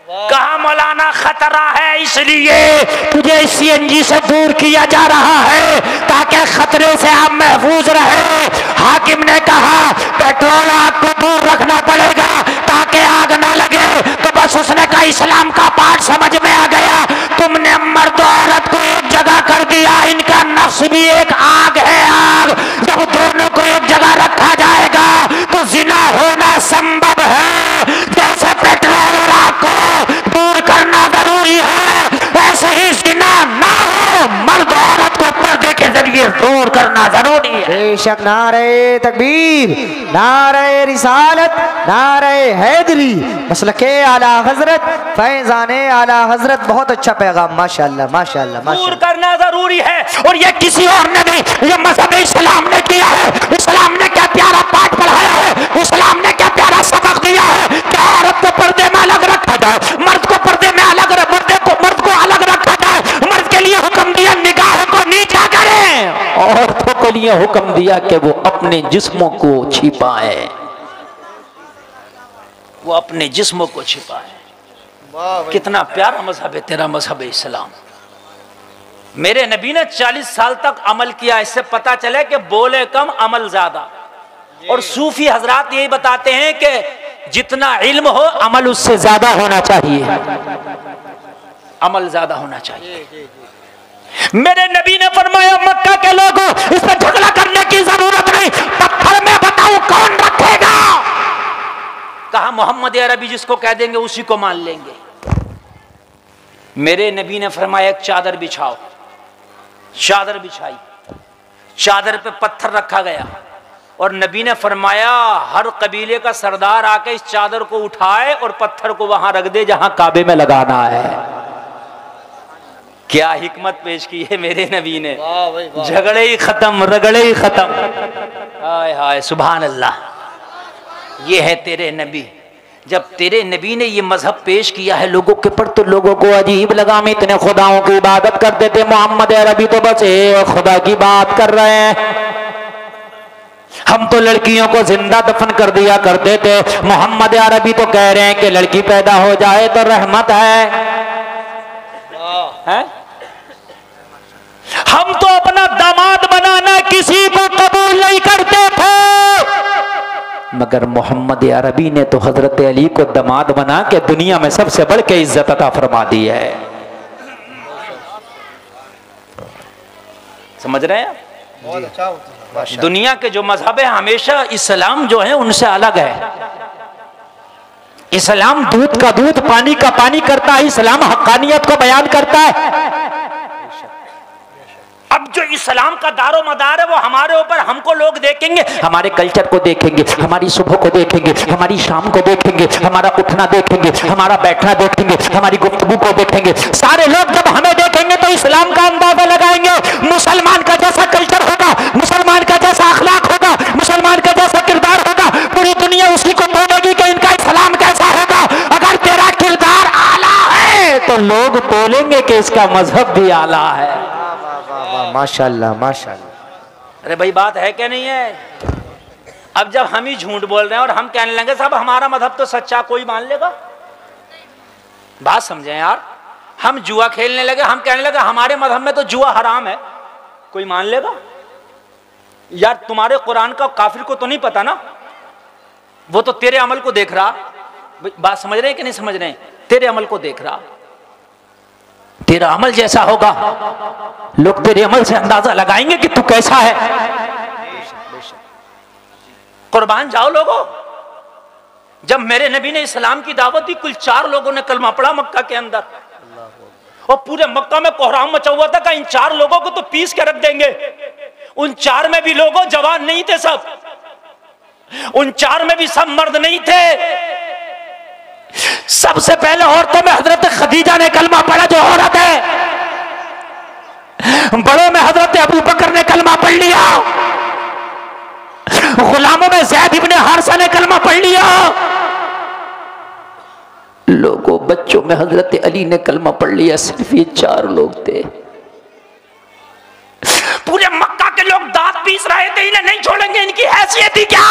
कहा मौलाना खतरा है इसलिए तुझे सीएनजी से दूर किया जा रहा है ताकि खतरे से आप महफूज रहे। हाकिम ने कहा पेट्रोल आग को करना जरूरी है। बेशक। नारे तकबीर, नारे रिसालत, नारे हैदरी, मसलके आला हजरत, फैजाने आला हजरत। बहुत अच्छा पैगाम, माशाअल्लाह माशाअल्लाह दूर माशाअल्लाह। करना जरूरी है, और ये किसी और ने नहीं, ये मजहब इस्लाम ने किया है। इस्लाम ने क्या प्यारा पाठ पढ़ाया है, इस्लाम ने क्या प्यारा सबक दिया है। क्या औरत को पर्दे में अलग रखा जाए, मर्द को पर्दे में अलग, मर्द को अलग रखा जाए। मर्द के लिए हुक्म दिया निगाह को नीचा करें, औरतों के लिए हुक्म दिया कि वो अपने जिस्मों को छिपाए, वो अपने जिस्मों को छिपाए। कितना प्यारा मजहब है तेरा मजहब इस्लाम। मेरे नबी ने 40 साल तक अमल किया। इससे पता चले कि बोले कम अमल ज्यादा। और सूफी हजरात यही बताते हैं कि जितना इल्म हो अमल उससे ज्यादा होना चाहिए, अमल ज्यादा होना चाहिए। मेरे नबी ने फरमाया मक्का के लोगों इस पर झगड़ा करने की जरूरत नहीं, पत्थर में बताओ कौन रखेगा। कहा मोहम्मद अरबी जिसको कह देंगे उसी को मान लेंगे। मेरे नबी ने फरमाया एक चादर बिछाओ, चादर बिछाई, चादर पे पत्थर रखा गया, और नबी ने फरमाया हर कबीले का सरदार आके इस चादर को उठाए और पत्थर को वहां रख दे जहां काबे में लगाना है। क्या हिकमत पेश की है मेरे नबी ने। झगड़े ही खत्म, रगड़े ही खत्म। हाय हाय सुभान अल्लाह। ये है तेरे नबी। जब तेरे नबी ने ये मजहब पेश किया है लोगों के पर, तो लोगों को अजीब लगा। हम इतने खुदाओं की इबादत करते थे, मोहम्मद अरबी तो बस एक खुदा की बात कर रहे हैं। हम तो लड़कियों को जिंदा दफन कर दिया करते थे, मोहम्मद अरबी तो कह रहे हैं कि लड़की पैदा हो जाए तो रहमत है? हम तो अपना दामाद बनाना किसी को कबूल नहीं करते थे, मगर मोहम्मद अरबी ने तो हजरत अली को दामाद बना के दुनिया में सबसे बढ़ के इज्जत अता फरमा दी है। समझ रहे हैं? बहुत अच्छा होता है। दुनिया के जो मजहब है हमेशा इस्लाम जो है उनसे अलग है। इस्लाम दूध का दूध, पानी का पानी करता है। इस्लाम हक्कानियत को बयान करता है। अब जो इस्लाम का दारो मदार है वो हमारे ऊपर, हमको लोग देखेंगे, हमारे कल्चर को देखेंगे, हमारी सुबह को देखेंगे, हमारी शाम को देखेंगे, हमारा उठना देखेंगे, हमारा बैठना देखेंगे, हमारी गुफ्तगू को देखेंगे। सारे लोग जब हमें देखेंगे तो इस्लाम का अंदाजा लगाएंगे। मुसलमान का जैसा कल्चर होगा, मुसलमान का जैसा अखलाक होगा, मुसलमान का जैसा किरदार होगा, पूरी दुनिया उसी को बोलेगी कि इनका इस्लाम कैसा होगा। अगर तेरा किरदार आला है तो लोग बोलेंगे कि इसका मजहब भी आला है। माशाअल्लाह माशाअल्लाह। अरे भाई बात है क्या नहीं है? अब जब हम ही झूठ बोल रहे हैं और हम कहने लगे साहब हमारा मजहब तो सच्चा, कोई मान लेगा? बात समझे यार। हम जुआ खेलने लगे, हम कहने लगे हमारे मजहब में तो जुआ हराम है, कोई मान लेगा? यार तुम्हारे कुरान का काफिर को तो नहीं पता ना, वो तो तेरे अमल को देख रहा। बात समझ रहे हैं कि नहीं समझ रहे हैं? तेरे अमल को देख रहा। तेरा अमल जैसा होगा लोग तेरे अमल से अंदाजा लगाएंगे कि तू कैसा है। कुर्बान जाओ लोगों। जब मेरे नबी ने इस्लाम की दावत दी, कुल 4 लोगों ने कलमा पढ़ा मक्का के अंदर, और पूरे मक्का में कोहराम मचा हुआ था कि इन 4 लोगों को तो पीस के रख देंगे। उन 4 में भी लोगों जवान नहीं थे, सब उन 4 में भी सब मर्द नहीं थे। सबसे पहले औरतों में हजरत खदीजा ने कलमा पढ़ा, जो औरत है। बड़ों में हजरत अबू बकर ने कलमा पढ़ लिया। गुलामों में ज़ैद इब्ने हारिसा ने कलमा पढ़ लिया। लोगों बच्चों में हजरत अली ने कलमा पढ़ लिया। सिर्फ ये 4 लोग थे। पूरे मक्का के लोग दांत पीस रहे थे, इन्हें नहीं छोड़ेंगे, इनकी हैसियत ही क्या,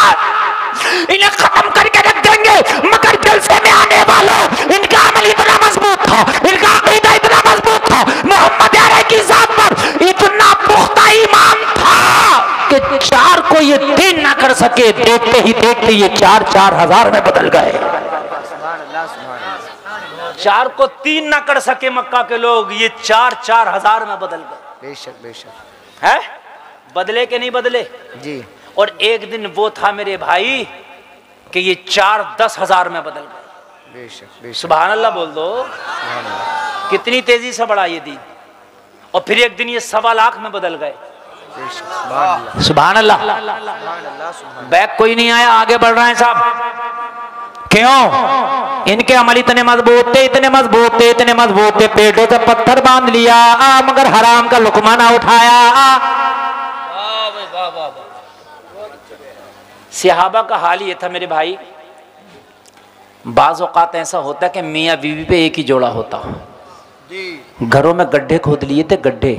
इन्हें खत्म करके रख देंगे। मगर जलसे में आने वालों, इनका अमल इतना मजबूत था, इनका अकीदा इतना मजबूत था, मोहम्मद अरबी की जात पर इतना पुख्ता ईमान था कि 4 को ये 3 ना कर सके। देखते ही देखते ये 4 हजार में बदल गए। 4 को 3 ना कर सके मक्का के लोग, ये 4 हजार में बदल गए। बेशक बेशक है, बदले के नहीं बदले जी। और एक दिन वो था मेरे भाई कि ये 4 10 हजार में बदल गए। बेशक बेशक। सुभान अल्लाह बोल दो। कितनी तेजी से बढ़ा ये दिन। और फिर एक दिन ये 1.25 लाख में बदल गए। सुभान अल्लाह। बैक कोई नहीं आया, आगे बढ़ रहे हैं साहब। क्यों? इनके अमल इतने मजबूत थे, इतने मजबूत थे, इतने मजबूत थे, पेटों से पत्थर बांध लिया मगर हराम का लुकमा ना उठाया। सहाबा का हाल ये था मेरे भाई, बाज़ औक़ात ऐसा होता है कि मियाँ बीवी पे एक ही जोड़ा होता, घरों में गड्ढे खोद लिए थे, गड्ढे।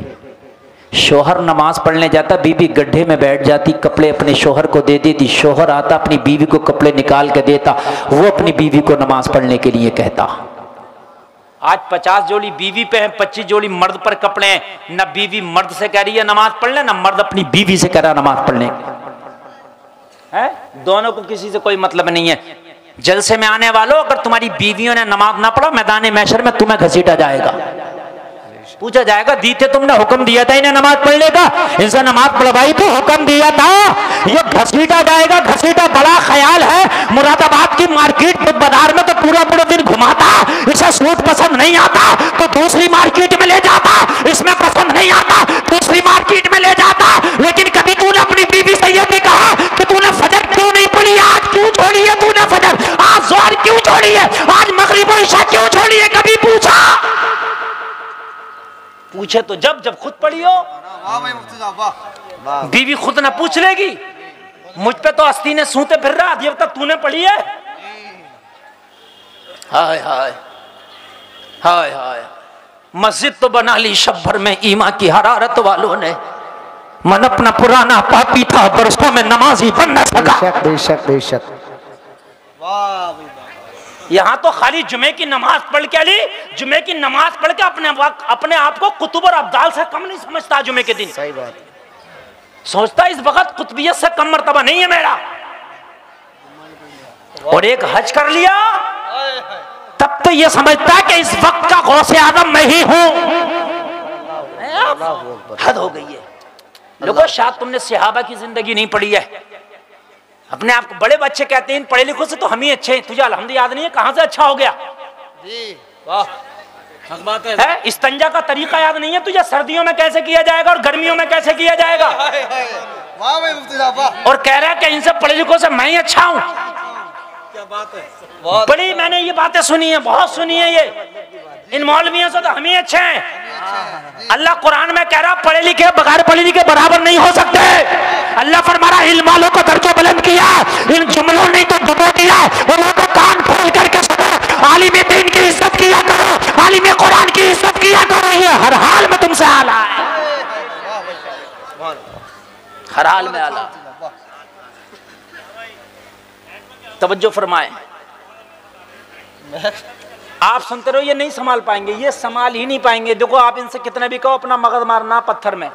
शोहर नमाज पढ़ने जाता, बीवी गड्ढे में बैठ जाती, कपड़े अपने शोहर को दे देती, शोहर आता अपनी बीवी को कपड़े निकाल के देता, वो अपनी बीवी को नमाज पढ़ने के लिए कहता। आज 50 जोड़ी बीवी पे हैं, 25 जोड़ी मर्द पर कपड़े हैं। न बीवी मर्द से कह रही है नमाज पढ़ने, न मर्द अपनी बीवी से कह रहा नमाज पढ़ने है। दोनों को किसी से कोई मतलब नहीं है। जलसे में आने वालों, अगर तुम्हारी बीवियों ने नमाज ना पढ़ा, मैदान महशर में तुम्हें घसीटा जाएगा, पूछा जाएगा दी थे तुमने हुक्म दिया था इन्हें नमाज पढ़ने का, इनसे नमाज पढ़वाई तो हुक्म दिया था, ये घसीटा जाएगा। घसीटा बड़ा ख्याल है। मुरादाबाद की मार्केट बाजार में तो पूरा पूरा दिन घुमाता, इसे सूट पसंद नहीं आता तो दूसरी मार्केट में ले जाता, इसमें पसंद नहीं आता दूसरी मार्केट में ले जाता। लेकिन कभी तूने अपनी बीवी से यह नहीं कहा कि तूने फजर क्यों नहीं पढ़ी, आज क्यों छोड़ी है तूने फजर, आज ज़ोहर क्यों छोड़ी है, आज मगरिब और इशा क्यों छोड़ी है, कभी पूछा? पूछे तो जब खुद पढ़ी हो। बीवी खुद ना पूछ लेगी, मुझ पे तो अस्ती ने सूते फिर रहा, जब तक तूने पढ़ी है। हाय हाय हाय हाय, मस्जिद तो बना ली शब भर में ईमा की हरारत वालों ने, मन अपना पुराना पापी था, बरसों में नमाजी बन न सका। बेशक बेशक बेशक। यहाँ तो खाली जुमे की नमाज पढ़ के अली, जुमे की नमाज पढ़ के अपने आप को कुतुब और अब्दाल से कम नहीं समझता। जुमे के दिन सही बात, सोचता इस वक्त कुतुबियत से कम मर्तबा नहीं है मेरा। और एक हज कर लिया तब तो ये समझता है कि इस वक्त का गौसे आदम मैं ही हूं। हद हो गई है लोगों। शायद तुमने सहाबा की जिंदगी नहीं पढ़ी है। अपने आप को बड़े बच्चे कहते हैं पढ़े लिखो से तो हम ही अच्छे हैं, तुझे अल्हम्दुलिल्लाह याद नहीं है कहां से अच्छा हो गया जी, वाह हक बात है। इस्तंजा का तरीका याद नहीं है तुझे, सर्दियों में कैसे किया जाएगा और गर्मियों में कैसे किया जाएगा। वाह भाई मुफ्ती साहब वाह। और कह रहा है कि इनसे पढ़े लिखो से मैं ही अच्छा हूं। क्या बात है, बड़ी मैंने ये बातें सुनी है, बहुत सुनी है ये, इन मौलवियों से तो हम ही अच्छे हैं। अल्लाह कुरान में कह रहा पढ़े लिखे बगैर पढ़े लिखे बराबर नहीं हो सकते। अल्लाह फरमा रहा इल्म वालों को दर्जा बुलंद किया, इन जुमलों ने तो डुबो दिया, उन्होंने तो कान खोल करके सुनो। आलिम दीन की इज्जत किया करो, आलिम कुरान की इज्जत किया करो, ये हर हाल में तुमसे आला है, हर हाल में आला। तवज्जो फरमाए, आप सुनते रहो, ये नहीं संभाल पाएंगे, ये संभाल ही नहीं पाएंगे। देखो आप इनसे कितना भी कहो अपना मगज मारना पत्थर में,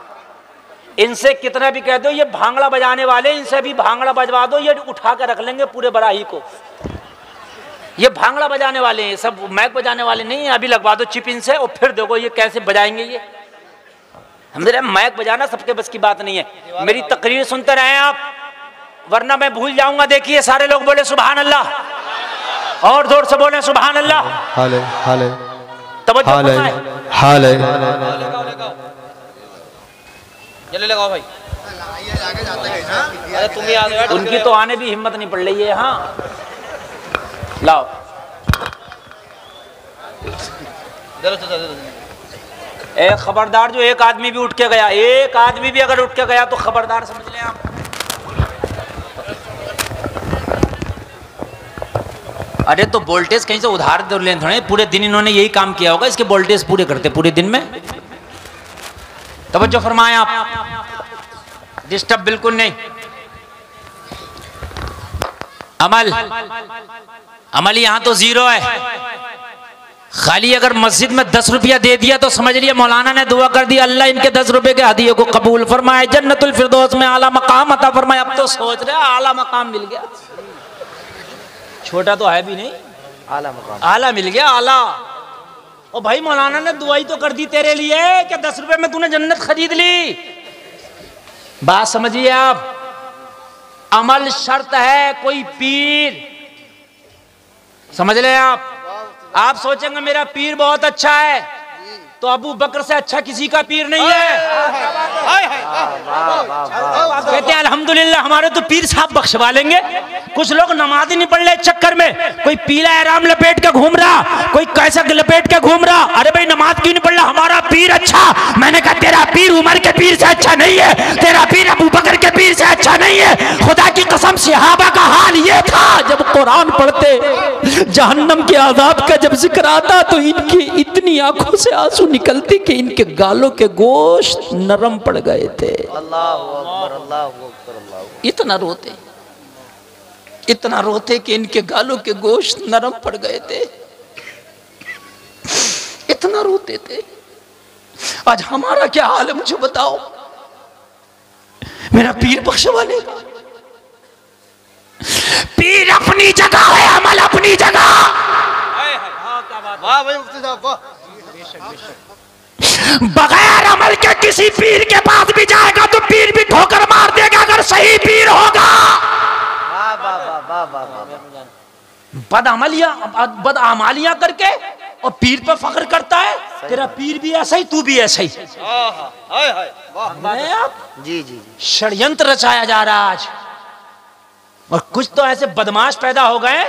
इनसे कितना भी कह दो ये भांगड़ा बजाने वाले, इनसे भी भांगड़ा बजवा दो, ये उठा के रख लेंगे पूरे बराही को। ये भांगड़ा बजाने वाले हैं, सब मैक बजाने वाले नहीं है। अभी लगवा दो चिप इनसे और फिर देखो ये कैसे बजाएंगे। ये हमने मैक बजाना सबके बस की बात नहीं है। मेरी तकरीर सुनते रहे आप, वरना मैं भूल जाऊंगा। देखिए सारे लोग बोले सुभान अल्लाह, और जोर से बोले सुभान अल्लाह। हाले हाले तवज्जो हाले हाले जल्दी लगाओ भाई। अरे तुम ही आ गए, उनकी तो आने भी हिम्मत नहीं पड़ रही है। हाँ लाओ एक खबरदार, जो एक आदमी भी उठ के गया, एक आदमी भी अगर उठ के गया तो खबरदार समझ लें आप। अरे तो वोल्टेज कहीं से उधार दे लें थोड़े, पूरे दिन इन्होंने यही काम किया होगा, इसके वोल्टेज पूरे करते पूरे दिन में। तवज्जो फरमाएं आप, डिस्टर्ब बिल्कुल नहीं। अमल यहां तो जीरो है। खाली अगर मस्जिद में 10 रुपया दे दिया तो समझ लिया मौलाना ने दुआ कर दी, अल्लाह इनके 10 रुपए के हदिये को कबूल फरमाए, जन्नतुल फिरदौस में आला मकाम अता फरमाए। अब तो सोच रहे आला मकाम मिल गया, छोटा तो है भी नहीं, आला मकाम, आला मिल गया, आला। ओ भाई मौलाना ने दुआई तो कर दी तेरे लिए कि 10 रुपए में तूने जन्नत खरीद ली। बात समझिए आप, अमल शर्त है। कोई पीर, समझ ले आप सोचेंगे मेरा पीर बहुत अच्छा है, तो अबू बकर से अच्छा किसी का पीर नहीं है। कहते हैं अल्हम्दुलिल्लाह हमारे तो पीर साहब बख्शवा लेंगे। कुछ लोग नमाज ही नहीं पढ़ रहे चक्कर में, कोई पीला एहराम लपेट के घूम रहा, कोई कैसा लपेट के घूम रहा। अरे भाई नमाज क्यों नहीं पढ़ रहा? हमारा पीर अच्छा। मैंने कहा तेरा पीर उमर के पीर से अच्छा नहीं है, तेरा पीर अबू बकर के पीर से अच्छा नहीं है। खुदा की कसम सहाबा का हाल ये था, जब कुरान पढ़ते जहन्नम के आजाब का जब जिक्र आता तो इनकी इतनी आंखों से आंसू निकलती कि इनके गालों के गोश्त नरम पड़ गए थे। इतना रोते, इतना रोते कि इनके गालों के गोश्त नरम पड़ गए थे, इतना रोते थे। आज हमारा क्या हाल है मुझे बताओ? मेरा पीर बख्शवा लेगा। पीर अपनी जगह है, अमल अपनी जगह। वाह भाई मुफ्ती साहब वाह। बगैर अमल के किसी पीर के पास भी जाएगा तो पीर भी ठोकर मार देगा अगर सही पीर होगा। बदअमलियां करके और पीर पर फख्र करता है। तेरा पीर भी ऐसा ही, तू भी ऐसा ही। जी जी षड्यंत्र रचाया जा रहा है आज। और कुछ तो ऐसे बदमाश पैदा हो गए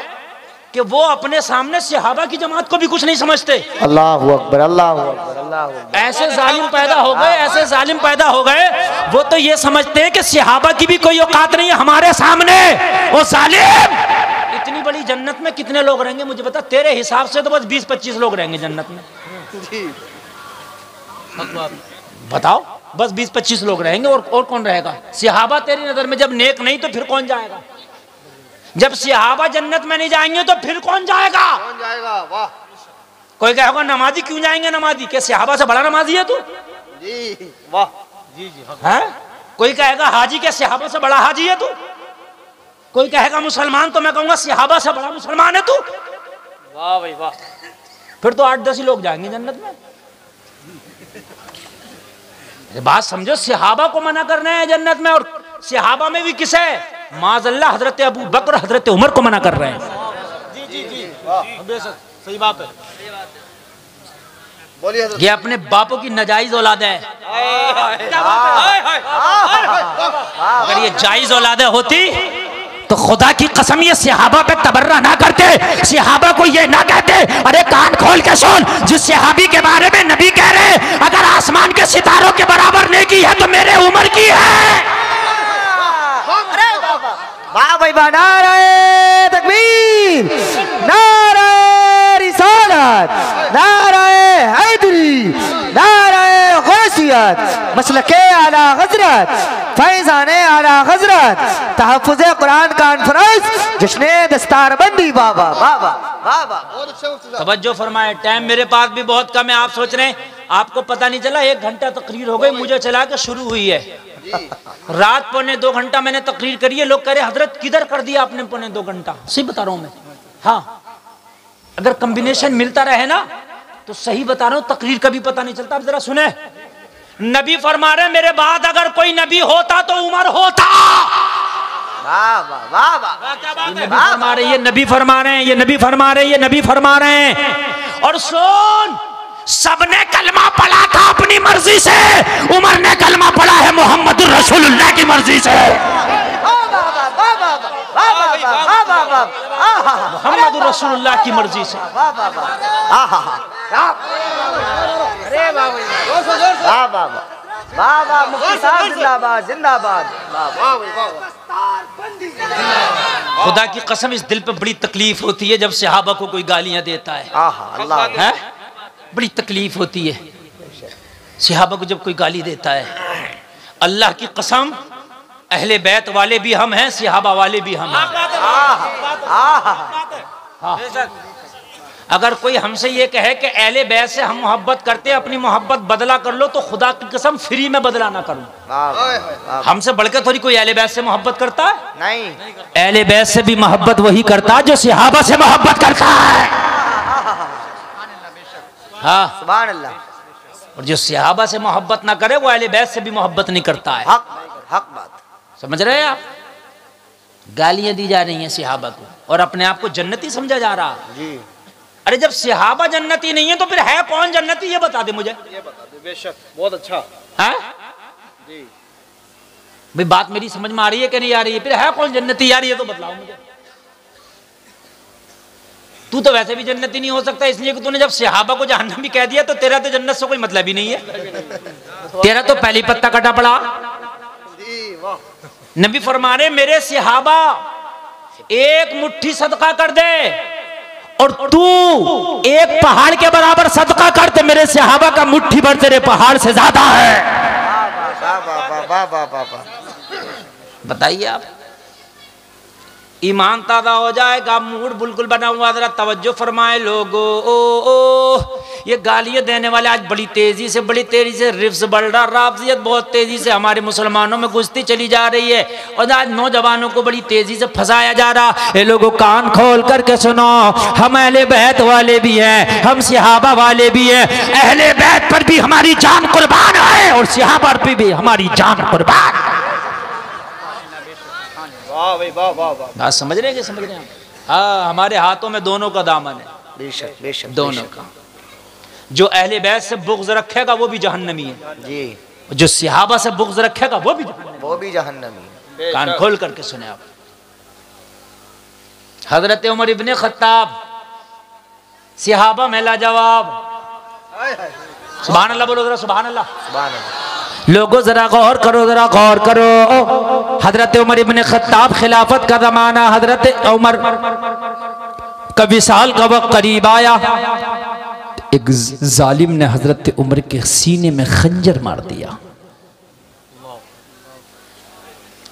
कि वो अपने सामने सहाबा की जमात को भी कुछ नहीं समझते। अल्लाहु अकबर, अल्लाहु अकबर, अल्लाहु अकबर। ऐसे जालिम पैदा हो गए, ऐसे जालिम पैदा हो गए, वो तो ये समझते हैं कि सहाबा की भी कोई औकात नहीं है हमारे सामने। वो जालिम, इतनी बड़ी जन्नत में कितने लोग रहेंगे मुझे बता? तेरे हिसाब से तो बस 20-25 लोग रहेंगे जन्नत में। बताओ, बस 20-25 लोग रहेंगे और कौन रहेगा? सहाबा तेरी नजर में जब नेक नहीं तो फिर कौन जाएगा? जब सहाबा जन्नत में नहीं जाएंगे तो फिर कौन जाएगा? कौन जाएगा? वाह। कोई कहेगा नमाजी क्यों जाएंगे? नमाजी क्या सहाबा से बड़ा नमाजी है तू? जी वाह। जी जी है? कोई कहेगा हाजी क्या सहाबा से बड़ा हाजी है तू? कोई कहेगा मुसलमान तो मैं कहूंगा सहाबा से बड़ा मुसलमान है तू। वाह भाई वाह। फिर तो 8-10 ही लोग जाएंगे जन्नत में। ये बात समझो, सहाबा को मना करना है जन्नत में, और सहाबा में भी किसे? माज़अल्लाह हजरत अबू बकर हजरत उमर को मना कर रहे हैं। जी जी जी बेशक सही बात है। बोलिए हजरत। ये अपने बापों की नाजायज औलाद है। अगर ये जायज औलाद होती तो खुदा की कसम ये सहाबा पे तबर्रा ना करते, सहाबा को ये ना कहते। अरे कान खोल के सुन, जिस सहाबी के बारे में नबी कह रहे अगर आसमान के सितारों के बराबर नेकी है तो मेरे उमर की है। वाह भाई वाह, नारे तकबीर, नारे रिसालत, नारे हैदरी, नारे गौसियत, मसलके आला हजरत, फैज़ाने आला हजरत, तहफ़्फ़ुज़े कुरान कॉन्फ्रेंस, जश्ने दस्तारबंदी। बाबा बाबा बाबा, तवज्जो फरमाए। टाइम मेरे पास भी बहुत कम है। आप सोच रहे हैं आपको पता नहीं चला 1 घंटा तकरीर हो गई, मुझे चला के शुरू हुई है। रात 1.25 घंटा मैंने तकरीर करी है। लोग कह रहे हजरत किधर कर दिया आपने 1.25 घंटा? सही बता रहा हूं मैं। हाँ, अगर कॉम्बिनेशन मिलता रहे ना तो सही बता रहा हूं, तकरीर का भी पता नहीं चलता। अब जरा सुने, नबी फरमा रहे मेरे बाद अगर कोई नबी होता तो उमर होता। फरमा रहे, ये नबी फरमा रहे हैं, ये नबी फरमा रहे हैं, ये नबी फरमा रहे हैं। और सुन, सबने कलमा पढ़ा था अपनी मर्जी से, उमर ने कलमा पढ़ा है मोहम्मद रसूलुल्लाह की मर्जी से। मोहम्मद रसूलुल्लाह की मर्जी से। खुदा की कसम इस दिल पे बड़ी तकलीफ होती है जब सहाबा को कोई गालियां देता है। है? बड़ी तकलीफ होती है सहाबा को जब कोई गाली देता है। अल्लाह की कसम, अहले बैत वाले भी हम हैं, सहाबा वाले भी हम हैं। अगर कोई हमसे ये कहे कि अहले बैत से हम मोहब्बत करते हैं, अपनी मोहब्बत बदला कर लो, तो खुदा की कसम फ्री में बदला ना करूं। हमसे बढ़कर थोड़ी कोई अहले बैत से मोहब्बत करता है? नहीं। अहले बैत से भी मोहब्बत वही करता है जो सहाबा से मोहब्बत करता है। हाँ, सुभान अल्लाह। और जो सहाबा से मोहब्बत ना करे वो अहले बैत से भी मोहब्बत नहीं करता है। हक बात समझ रहे हैं आप? गालियां दी जा रही हैं सहाबा को और अपने आप को जन्नती समझा जा रहा जी। अरे जब सहाबा जन्नती नहीं है तो फिर है कौन जन्नती, ये बता दे मुझे। ये बता दे। बेशक, बहुत अच्छा है जी। भाई बात मेरी समझ में आ रही है कि नहीं आ रही है? फिर है कौन जन्नती यार, ये तो बतलाओ मुझे। तू तो वैसे भी जन्नती नहीं हो सकता, इसलिए कि तूने जब सहाबा को जहन्नम भी कह दिया तो तेरा तो जन्नत से कोई मतलब ही नहीं है, तेरा तो पहली पत्ता कटा पड़ा। जी वाह। नबी फरमा रहे मेरे सहाबा एक मुट्ठी सदका कर दे और तू एक पहाड़ के बराबर सदका कर दे, मेरे सहाबा का मुट्ठी भर तेरे पहाड़ से ज्यादा है। बताइए आप, ईमान ताज़ा हो जाएगा, मूड बिल्कुल बना हुआ। जरा तवज्जो फरमाए लोगो। ये गालियां देने वाले आज बड़ी तेजी से रिफ्स बढ़ रहा, राफजियत बहुत तेजी से हमारे मुसलमानों में घुसती चली जा रही है और आज नौजवानों को बड़ी तेजी से फंसाया जा रहा। ये लोगों कान खोल करके सुनो, हम अहले बैत वाले भी हैं, हम सहाबा वाले भी हैं, अहले बैत पर भी हमारी जान कुर्बान है और सहाबा पर भी हमारी जान कुर्बान है। वाह भाई वाह वाह वाह। बात समझ रहे हैं? हाँ, हमारे हाथों में दोनों का दामन है, बेशक बेशक दोनों का। जो अहले बैत से बुग़्ज़ रखेगा वो भी जहन्नमी है जी, जो सहाबा से बुग़्ज़ रखेगा वो भी जहन्नमी है। कान खोल करके सुने आप। हजरत उमर इब्ने खत्ताब सहाबा में लाजवाब। सुभान अल्लाह बोलो जरा, सुभान अल्लाह। लोगों जरा गौर करो, जरा गौर करो। हजरत उमर इब्ने खत्ताब खिलाफत का जमाना, हजरत उमर का विसाल का वक्त करीब आया। एक जालिम ने हजरत उमर के सीने में खंजर मार दिया।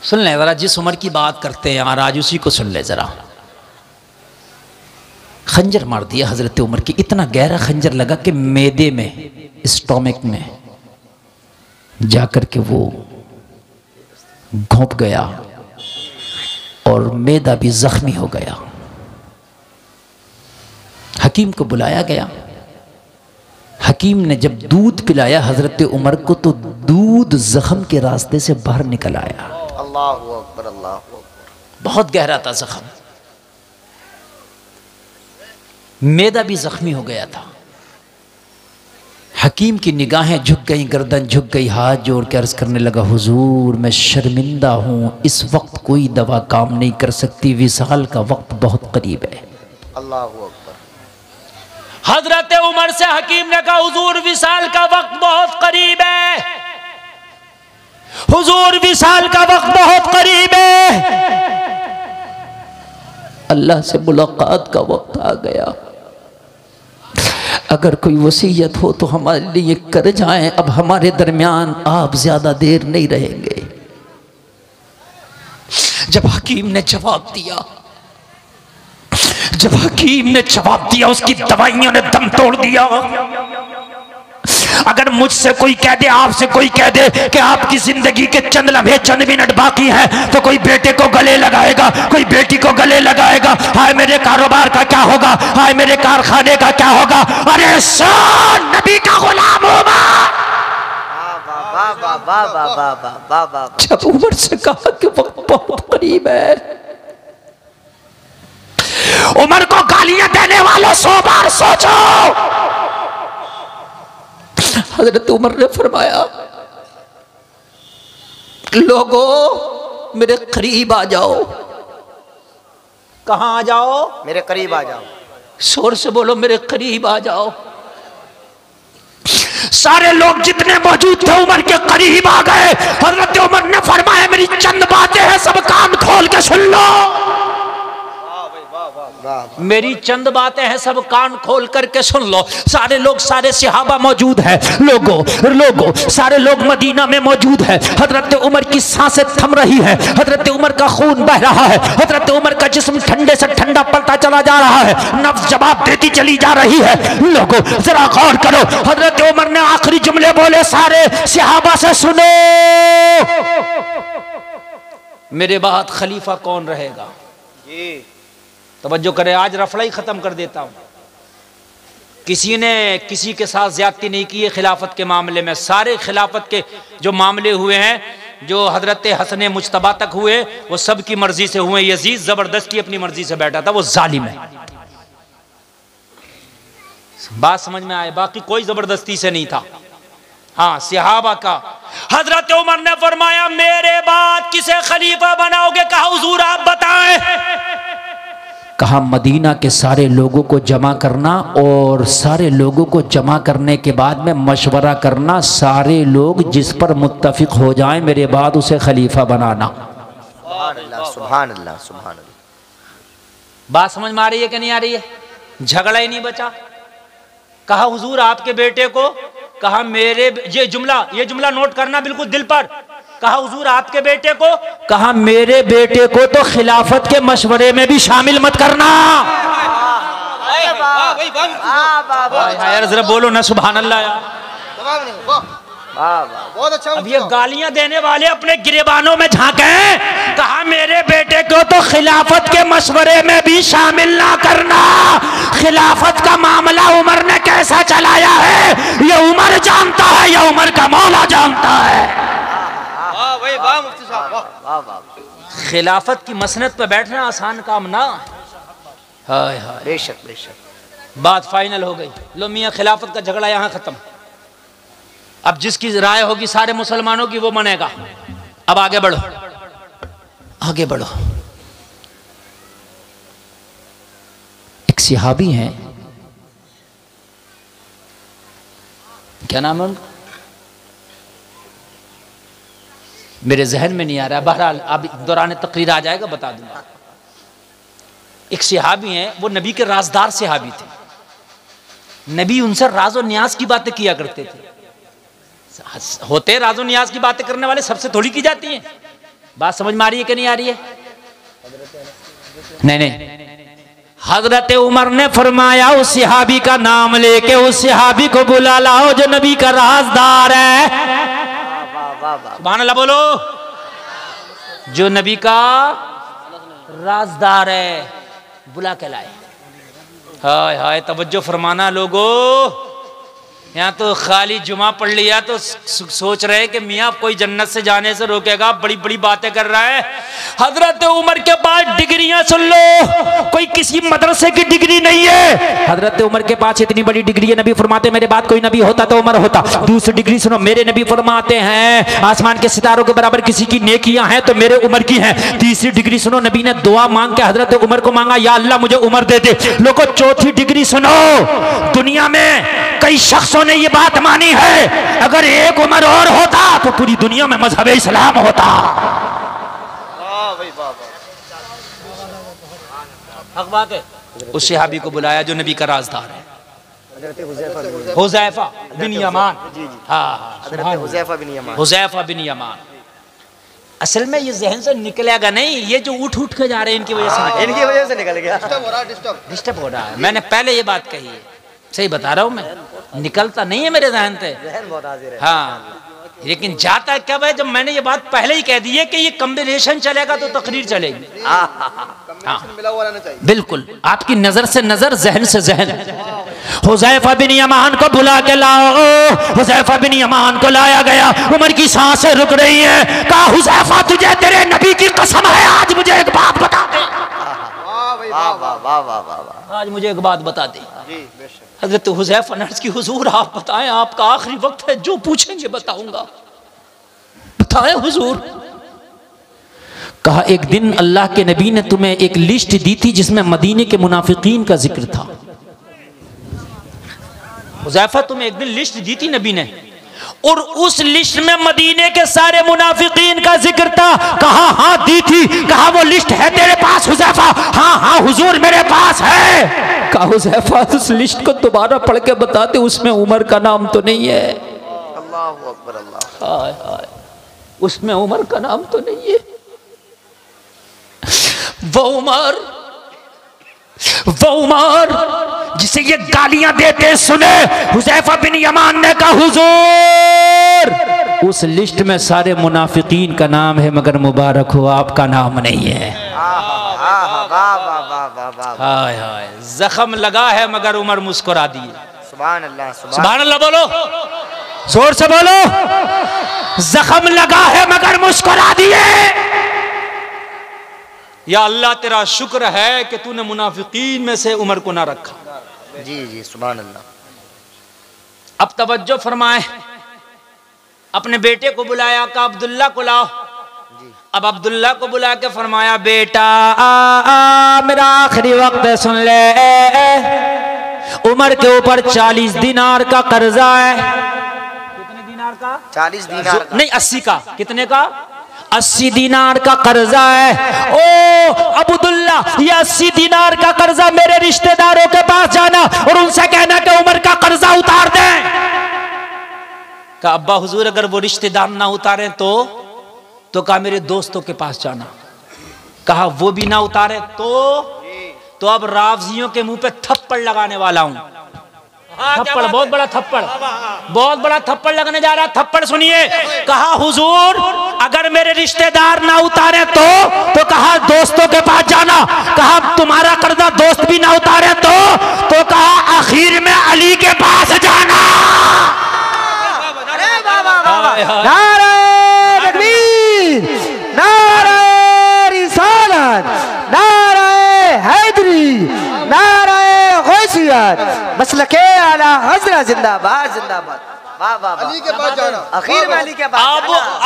सुन ले जरा, जिस उमर की बात करते हैं यार आज उसी को सुन ले जरा। खंजर मार दिया हजरत उमर की, इतना गहरा खंजर लगा कि मैदे में, स्टोमिक में जाकर के वो घोंप गया और मैदा भी जख्मी हो गया। हकीम को बुलाया गया। हकीम ने जब दूध पिलाया हजरत उमर को तो दूध जख्म के रास्ते से बाहर निकल आया। अल्लाहु अकबर, अल्लाहु अकबर। बहुत गहरा था जख्म, मैदा भी जख्मी हो गया था। हकीम की निगाहें झुक गई, गर्दन झुक गई, हाथ जोड़ के अर्ज करने लगा, हुजूर मैं शर्मिंदा हूँ, इस वक्त कोई दवा काम नहीं कर सकती, विसाल का वक्त बहुत करीब है। अल्लाहु अकबर। हजरत उमर से हकीम ने कहा, हुजूर विसाल का वक्त बहुत करीब है, हुजूर विसाल का वक्त बहुत करीब है, अल्लाह से मुलाकात का वक्त आ गया, अगर कोई वसीयत हो तो हमारे लिए कर जाएं, अब हमारे दरमियान आप ज्यादा देर नहीं रहेंगे। जब हकीम ने जवाब दिया, उसकी दवाइयों ने दम तोड़ दिया। अगर मुझसे कोई कह दे, आपसे कोई कह दे कि आपकी जिंदगी के चंद लम्हे, चंद मिनट बाकी हैं, तो कोई बेटे को गले लगाएगा, कोई बेटी को गले लगाएगा, हाय मेरे कारोबार का क्या होगा, हाय मेरे कारखाने का क्या होगा। अरे शान नबी का गुलाम होगा। जब उमर से कहा कि वक्त बहुत करीब है, उमर को गालियां देने वालों 100 बार सोचो। हजरत उमर ने फरमाया, लोगों मेरे करीब आ जाओ। कहां आ जाओ? मेरे करीब आ जाओ। शोर से बोलो, मेरे करीब आ जाओ। सारे लोग जितने मौजूद थे उमर के करीब आ गए। हजरत उमर ने फरमाया, मेरी चंद बातें हैं, सब कान खोल के सुन लो। मेरी चंद बातें हैं, सब कान खोल करके सुन लो। सारे लोग, सारे सहाबा मौजूद हैं। लोगों सारे लोग मदीना में मौजूद है। हजरत उमर की सांसें थम रही है, हजरत उमर का खून बह रहा है, हजरत उमर का जिस्म ठंडे से ठंडा पड़ता चला जा रहा है, नफ्स जवाब देती चली जा रही है। लोगों जरा गौर करो, हजरत उमर ने आखिरी जुमले बोले, सारे सहाबा से सुनो, मेरे बाद खलीफा कौन रहेगा। तवज्जो करें, आज रफड़ा ही खत्म कर देता हूं। किसी ने किसी के साथ ज्यादती नहीं की है खिलाफत के मामले में। सारे खिलाफत के जो मामले हुए हैं, जो हजरत हसन मुज्तबा तक हुए, वो सब की मर्जी से हुए। यजीद जबरदस्ती अपनी मर्जी से बैठा था, वो जालिम है। बात समझ में आए? बाकी कोई जबरदस्ती से नहीं था। हाँ, सहाबा का। हजरत उमर ने फरमाया मेरे बाद किसे खलीफा बनाओगे? कहा हुजूर आप बताएं। कहा मदीना के सारे लोगों को जमा करना और सारे लोगों को जमा करने के बाद में मशवरा करना, सारे लोग जिस पर मुत्तफिक हो जाएं मेरे बाद उसे खलीफा बनाना। सुभान अल्लाह, सुभान अल्लाह, सुभान अल्लाह। बात समझ में आ रही है कि नहीं आ रही है? झगड़ा ही नहीं बचा। कहा हुजूर आपके बेटे को, कहा मेरे, ये जुमला नोट करना बिल्कुल दिल पर। कहा हुजूर आपके बेटे को, कहा मेरे बेटे को तो खिलाफत के मशवरे में भी शामिल मत करना। यार जरा बोलो ना सुभान अल्लाह यार। बहुत अच्छा। अब ये गालियां देने वाले अपने गिरेबानों में झांके। कहा मेरे बेटे को तो खिलाफत के मशवरे में भी शामिल ना करना। खिलाफत का मामला उमर ने कैसा चलाया है ये उमर जानता है, ये उमर का मौला जानता है। वाह मुफ्ती साहब, वाह। खिलाफत की मसनद पर बैठना आसान काम ना। हाय हाय, बेशक बेशक। बात फाइनल हो गई। लो मियाँ, खिलाफत का झगड़ा यहाँ खत्म। अब जिसकी राय होगी सारे मुसलमानों की वो मानेगा। अब आगे बढ़ो, आगे बढ़ो। एक सहाबी हैं, क्या नाम है उनका? मेरे जहन में नहीं आ रहा। बहरहाल अब दौरान तकरीर आ जाएगा, बता दूंगा। एक सहाबी हैं, वो नबी के राजदार सहाबी थे। नबी उनसे राज और न्याज की बातें किया करते थे। होते राजो नियाज की बातें करने वाले सबसे थोड़ी की जाती हैं। बात समझ में आ रही है कि नहीं आ रही है? नहीं। हजरत उमर ने फरमाया उस सहाबी का नाम लेके उस सहाबी को बुला लाओ जो नबी का राजदार है। सुभान अल्लाह बोलो। जो नबी का राजदार है, बुला के लाए। हाय हाय, तवज्जो फरमाना लोगों। यहाँ तो खाली जुमा पढ़ लिया तो सोच रहे हैं कि मियाँ कोई जन्नत से जाने से रोकेगा, बड़ी बड़ी बातें कर रहा है। हजरत उमर के पास डिग्रियां सुन लो, कोई किसी मदरसे की डिग्री नहीं है। हजरत उमर के पास इतनी बड़ी डिग्री है, नबी फरमाते मेरे बाद कोई नबी होता तो उमर होता। दूसरी डिग्री सुनो, मेरे नबी फरमाते हैं आसमान के सितारों के बराबर किसी की नेकियां हैं तो मेरे उमर की हैं। तीसरी डिग्री सुनो, नबी ने दुआ मांग के हजरत उमर को मांगा, या अल्लाह मुझे उमर दे दे। लोगों चौथी डिग्री सुनो, दुनिया में कई शख्सों ने ये बात मानी है अगर एक उमर और होता तो पूरी दुनिया में मजहब इस्लाम होता। हक बात है। उस सहाबी को बुलाया जो नबी का राजदार है, हुज़ैफा बिन यमान। हुज़ैफा बिन यमान, हुज़ैफा बिन यमान। असल में ये जहन से निकलेगा नहीं, ये जो उठ उठ के जा रहे हैं इनकी वजह से निकल गया। डिस्टर्ब हो रहा है। मैंने पहले ये बात कही है, सही बता रहा हूँ मैं, निकलता नहीं है मेरे जहन से। हाँ, लेकिन जाता कब है? जब मैंने ये बात पहले ही कह दी है कि ये कॉम्बिनेशन चलेगा तो तकरीर चलेगी। हाँ, बिल्कुल आपकी नजर से नजर, जहन से जहन। हुज़ैफा बिन यमान को बुला के लाओ। हुज़ैफा बिन यमान को लाया गया। उमर की सांसें रुक रही हैं। कहा हुज़ैफा तुझे तेरे नबी की कसम है, आज मुझे एक बात बता दे। आज मुझे एक बात बता दे। हज़रत हुज़ैफा ने अर्ज़ की हुज़ूर आप बताएं, आपका आखिरी वक्त है, जो पूछेंगे बताऊंगा, बताएं हुज़ूर। कहा एक दिन अल्लाह के नबी ने तुम्हें एक लिस्ट दी थी जिसमें मदीने के मुनाफिकीन का जिक्र था। हुज़ैफा तुम्हें एक दिन लिस्ट दी थी नबी ने, और उस लिस्ट में मदीने के सारे मुनाफिकीन का जिक्र था। कहा हाँ दी थी। कहा वो लिस्ट है तेरे पास हुज़ैफा? हाँ हाँ हुजूर मेरे पास है। कहा हुज़ैफा उस लिस्ट को दोबारा पढ़ के बताते, उसमें उमर का नाम तो नहीं है। अल्लाहु अकबर, अल्लाह। हाय हाय, उसमें उमर का नाम तो नहीं है। वो उमर जिसे ये गालियां देते सुने, हुज़ैफा बिन यमान ने कहा हुजूर उस लिस्ट में सारे मुनाफिकीन का नाम है मगर मुबारक हो आपका नाम नहीं है। हाय हाय, जख्म लगा है मगर उमर मुस्कुरा दिए। सुभान अल्लाह, सुभान अल्लाह बोलो, जोर से बोलो। जख्म लगा है मगर मुस्कुरा दिए। या अल्लाह तेरा शुक्र है कि तूने मुनाफिकीन में से उमर को ना रखा। जी जी सुभान अल्लाह। अब तवज्जो फरमाए, अपने बेटे को बुलाया, कहा अब्दुल्ला को लाओ। अब अब्दुल्ला को बुला के फरमाया, बेटा मेरा आखिरी वक्त है, सुन ले, उमर के ऊपर 40 दिनार का कर्जा है। कितने दिनार का? 40 दिनार नहीं, 80 का। कितने का? 80 दिनार का कर्जा है। ओ अब्दुल्ला, ये 80 दिनार का कर्जा मेरे रिश्तेदारों के पास जाना और उनसे कहना कि उमर का कर्जा उतार दें। कहा अब्बा हुजूर, अगर वो रिश्तेदार ना उतारे तो कहा मेरे दोस्तों के पास जाना। कहा वो भी ना उतारे तो अब रावजियों के मुंह पे थप्पड़ लगाने वाला हूं। थप्पड़, बहुत बड़ा थप्पड़, बहुत बड़ा थप्पड़ लगने जा रहा। थप्पड़ सुनिए। कहा हुजूर, अगर मेरे रिश्तेदार ना उतारे तो कहा दोस्तों के पास जाना। कहा तुम्हारा कर्जा दोस्त भी ना उतारे तो कहा आखिर में अली के पास जाना। नारे तकबीर, नारे रिसालत, नारे हैदरी, नारे गौसियत, मसलके आला हज़रत जिंदाबाद जिंदाबाद। वाह वाह, अली के पास जाना, आखिर में अली के पास।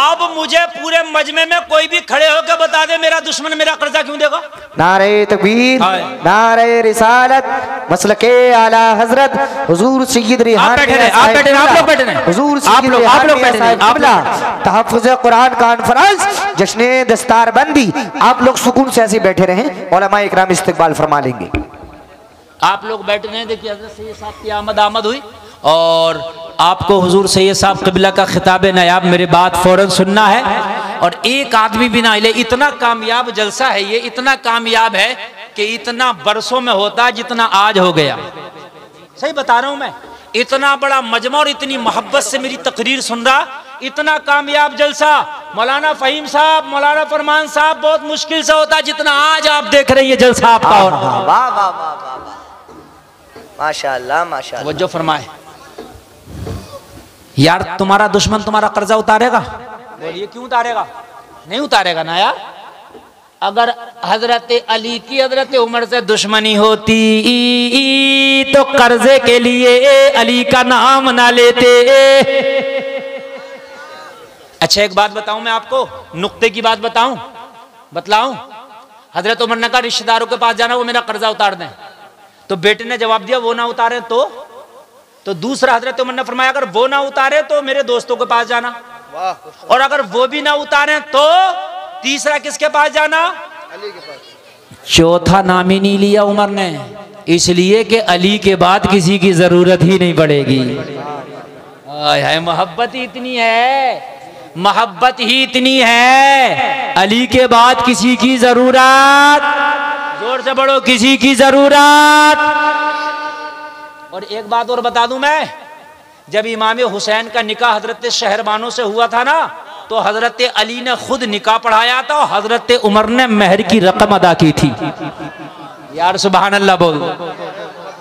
अब मुझे पूरे मजमे में कोई भी खड़े होकर बता दे मेरा दुश्मन मेरा कर्जा क्यों देगा? नारे तकबीर, नारे रिसालत, मसलके आला हज़रत हुजूर सय्यद रिहान, आप बैठे, आप लोग बैठे, हुजूर आप लोग बैठे, तहफ़्फ़ुज़ कुरान कॉन्फ्रेंस, जश्न दस्तारबंदी। आप लोग सुकून से ऐसे बैठे रहें, उलमा इकराम इस्तकबाल फरमा लेंगे। आप लोग बैठे रहे। देखिए हज़रत सैयद साहब की आमद हुई और आपको हुजूर सैयद साहब क़िबला का खिताब नायाब मेरे बात फ़ौरन सुनना है। और एक आदमी भी ना हिले। इतना कामयाब जलसा है ये, इतना कामयाब है कि इतना बरसों में होता है जितना आज हो गया। सही बता रहा हूं मैं। इतना बड़ा मजमा और इतनी मोहब्बत से मेरी तकरीर सुन रहा, इतना कामयाब जलसा मौलाना फ़हीम साहब, मौलाना फरमान साहब बहुत मुश्किल से होता है जितना आज आप देख रहे हैं ये जलसा आपका। और वाह वाह वाह वाह, माशाअल्लाह माशाअल्लाह। वो जो फरमाए, यार तुम्हारा दुश्मन तुम्हारा कर्जा उतारेगा? बोलिए क्यों उतारेगा? नहीं उतारेगा ना यार। अगर हजरत अली की हजरत उमर से दुश्मनी होती तो कर्जे के लिए अली का नाम ना लेते। अच्छा एक बात बताऊं मैं आपको, नुक्ते की बात बतलाऊं। हजरत उमर ने कहा रिश्तेदारों के पास जाना, वो मेरा कर्जा उतार दें। तो बेटे ने जवाब दिया वो ना उतारे तो दूसरा हजरत उमर ने फरमाया अगर वो ना उतारे तो मेरे दोस्तों के पास जाना, और अगर वो भी ना उतारे तो तीसरा किसके पास जाना? अली के पास। चौथा नाम ही नहीं लिया उमर ने, इसलिए कि अली के बाद किसी की जरूरत ही नहीं पड़ेगी। मोहब्बत ही इतनी है, मोहब्बत ही इतनी है, अली के बाद किसी की जरूरत, जोर से पढ़ो, किसी की जरूरत। और एक बात और बता दूं मैं, जब इमाम हुसैन का निकाह हजरत शहरबानों से हुआ था ना, तो हजरत अली ने खुद निकाह पढ़ाया था और हजरत उमर ने मेहर की रकम अदा की थी। यार सुभान अल्लाह बोल।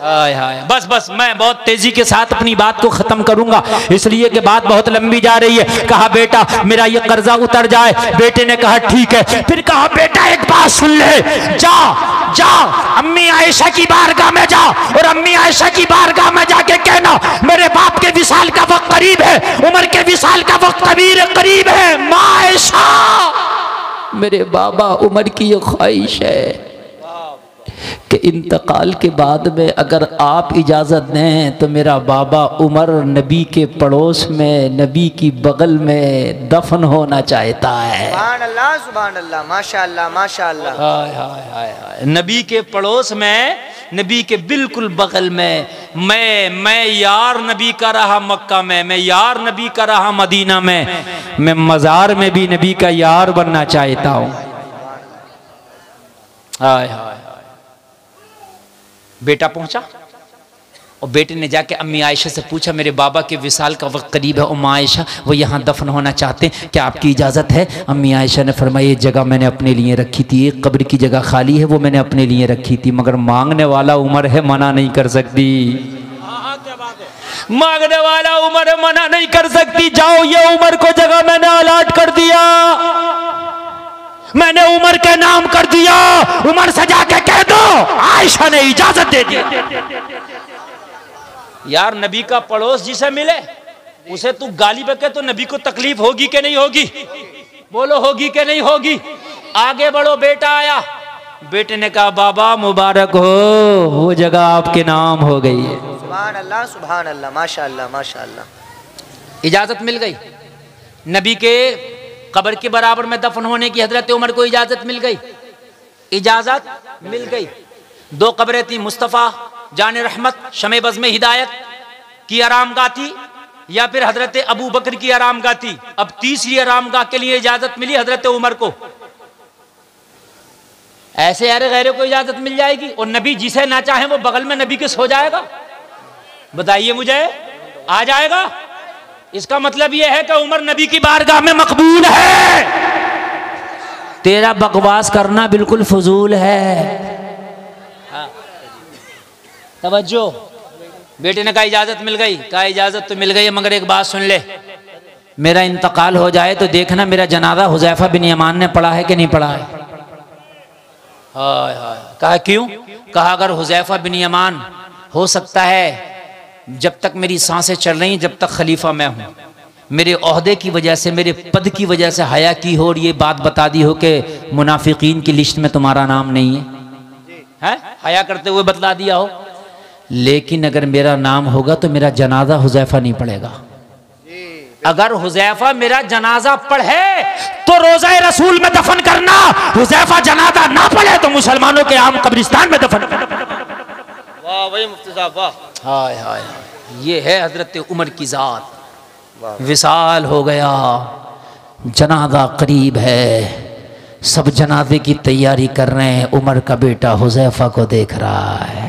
हाय हाय, बस मैं बहुत तेजी के साथ अपनी बात को खत्म करूंगा, इसलिए कि बात बहुत लंबी जा रही है। कहा बेटा मेरा ये कर्जा उतर जाए। बेटे ने कहा ठीक है। फिर कहा बेटा एक बात सुन ले, जा अम्मी आयशा की बारगाह में जा और अम्मी आयशा की बारगाह में जाके कहना मेरे बाप के विसाल का वक्त करीब है, उमर के विसाल का वक्त करीब है। माँ आयशा, मेरे बाबा उमर की ये ख्वाहिश है कि इंतकाल के बाद में अगर आप इजाज़त दें तो मेरा बाबा उमर नबी के पड़ोस में, नबी की बगल में दफन होना चाहता है। सुभान अल्लाह सुभान अल्लाह, माशाअल्लाह माशाअल्लाह। हाय हाय हाय हाय, नबी के पड़ोस में, नबी के बिल्कुल बगल में। मैं यार नबी का रहा मक्का में, मैं यार नबी का रहा मदीना में, मैं मज़ार में भी नबी का यार बनना चाहता हूँ। हाय हाय, बेटा पहुंचा और बेटे ने जाके अम्मी आयशा से पूछा मेरे बाबा के विसाल का वक्त करीब है, उम्मा आयशा वो यहाँ दफन होना चाहते हैं, क्या आपकी इजाज़त है? अम्मी आयशा ने फरमाया ये जगह मैंने अपने लिए रखी थी, एक कब्र की जगह खाली है वो मैंने अपने लिए रखी थी, मगर मांगने वाला उमर है, मना नहीं कर सकती। मांगने वाला उमर है, मना नहीं कर सकती। जाओ ये उमर को जगह मैंने अलाट कर दिया, मैंने उमर के नाम कर दिया, उमर से जाके कह दो आयशा ने इजाजत दे दी। यार नबी का पड़ोस जिसे मिले उसे तू गाली बके तो नबी को तकलीफ होगी कि नहीं होगी? बोलो होगी कि नहीं होगी? आगे बढ़ो, बेटा आया, बेटे ने कहा बाबा मुबारक हो, वो जगह आपके नाम हो गई है। सुभान अल्लाह, माशाअल्लाह माशाअल्लाह। इजाजत मिल गई, नबी के कब्र के बराबर में दफन होने की हजरत उमर को इजाजत मिल गई, इजाजत मिल गई। 2 कब्रें थी, मुस्तफ़ा जान रहमत शमे बज़्म हिदायत की आरामगाह थी या फिर हजरत अबू बकर की आरामगाह थी। अब तीसरी आरामगाह के लिए इजाजत मिली हजरत उमर को। ऐसे यारे गैरों को इजाजत मिल जाएगी और नबी जिसे ना चाहे वो बगल में नबी के सो जाएगा? बताइए मुझे, आ जाएगा? इसका मतलब यह है कि उमर नबी की बारगाह में मकबूल है। तेरा बकवास करना बिल्कुल फजूल है। हाँ। तवज्जो, बेटे ने कहा इजाजत मिल गई, कहा इजाजत तो मिल गई मगर एक बात सुन ले, मेरा इंतकाल हो जाए तो देखना मेरा जनाजा हुज़ैफा बिन यमान ने पढ़ा है कि नहीं पढ़ा है। हाय हाय। कहा क्यों? कहा अगर हुज़ैफा बिन यमान, हो सकता है जब तक मेरी सांसें चल रही जब तक खलीफा मैं हूं, मेरे ओहदे की वजह से, मेरे पद की वजह से हया की हो और ये बात बता दी हो कि मुनाफिकीन की लिस्ट में तुम्हारा नाम नहीं है, हया करते हुए बतला दिया हो। लेकिन अगर मेरा नाम होगा तो मेरा जनाजा हुज़ैफा नहीं पढ़ेगा। अगर हुज़ैफा मेरा जनाजा पढ़े तो रोज़ा रसूल में दफन करना, हुज़ैफा जनाजा ना पढ़े तो मुसलमानों के आम कब्रिस्तान में दफन करना। वाह भाई मुफ्ती साहब वाह। हाय हाय, ये है हजरत उमर की जात। विसाल हो गया, जनाजा करीब है, सब जनाजे की तैयारी कर रहे हैं। उमर का बेटा हुज़ैफा को देख रहा है,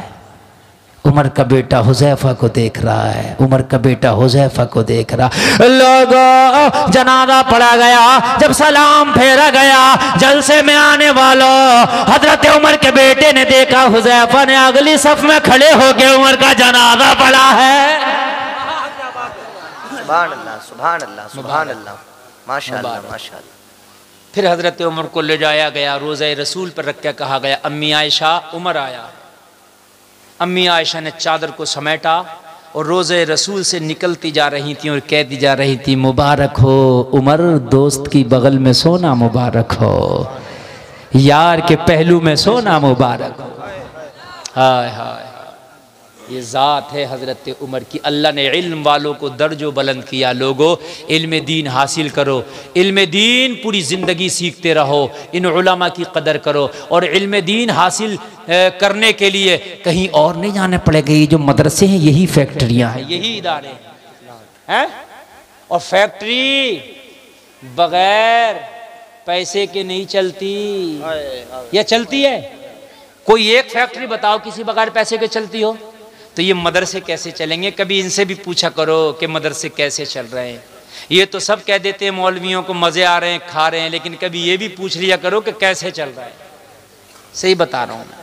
उमर का बेटा हुज़ैफा को देख रहा है, उमर का बेटा हुज़ैफा को देख रहा। लोगों, जनाजा पढ़ा गया, जब सलाम फेरा गया, जलसे में आने वालों, हजरत उमर के बेटे ने देखा हुज़ैफा ने अगली सफ में खड़े होकर उमर का जनाजा पढ़ा है। सुभान अल्लाह सुभान अल्लाह सुभान अल्लाह, माशाअल्लाह माशाअल्लाह। फिर हजरत उमर को ले जाया गया, रोज़े रसूल पर रख के कहा गया अम्मी आयशा, उमर आया। अम्मी आयशा ने चादर को समेटा और रोज़े रसूल से निकलती जा रही थी और कहती जा रही थी मुबारक हो उमर, दोस्त की बगल में सोना मुबारक हो, यार के पहलू में सोना मुबारक हो। हाय हाय, ये ज़ात है हज़रत उमर की। अल्लाह ने इल्म वालों को दर्जो बुलंद किया। लोगों, इल्म दीन हासिल करो, इल्म दीन पूरी ज़िंदगी सीखते रहो, इन उलमा की कदर करो और इल्म दीन हासिल करने के लिए कहीं और नहीं जाने पड़ेगा। ये जो मदरसे हैं यही फैक्ट्रियाँ हैं, यही इदारे हैं। और फैक्ट्री बगैर पैसे के नहीं चलती, या चलती है? कोई एक फैक्ट्री बताओ किसी बगैर पैसे के चलती हो? तो ये मदरसे कैसे चलेंगे? कभी इनसे भी पूछा करो कि मदरसे कैसे चल रहे हैं। ये तो सब कह देते हैं मौलवियों को मज़े आ रहे हैं, खा रहे हैं, लेकिन कभी ये भी पूछ लिया करो कि कैसे चल रहा है। सही बता रहा हूँ मैं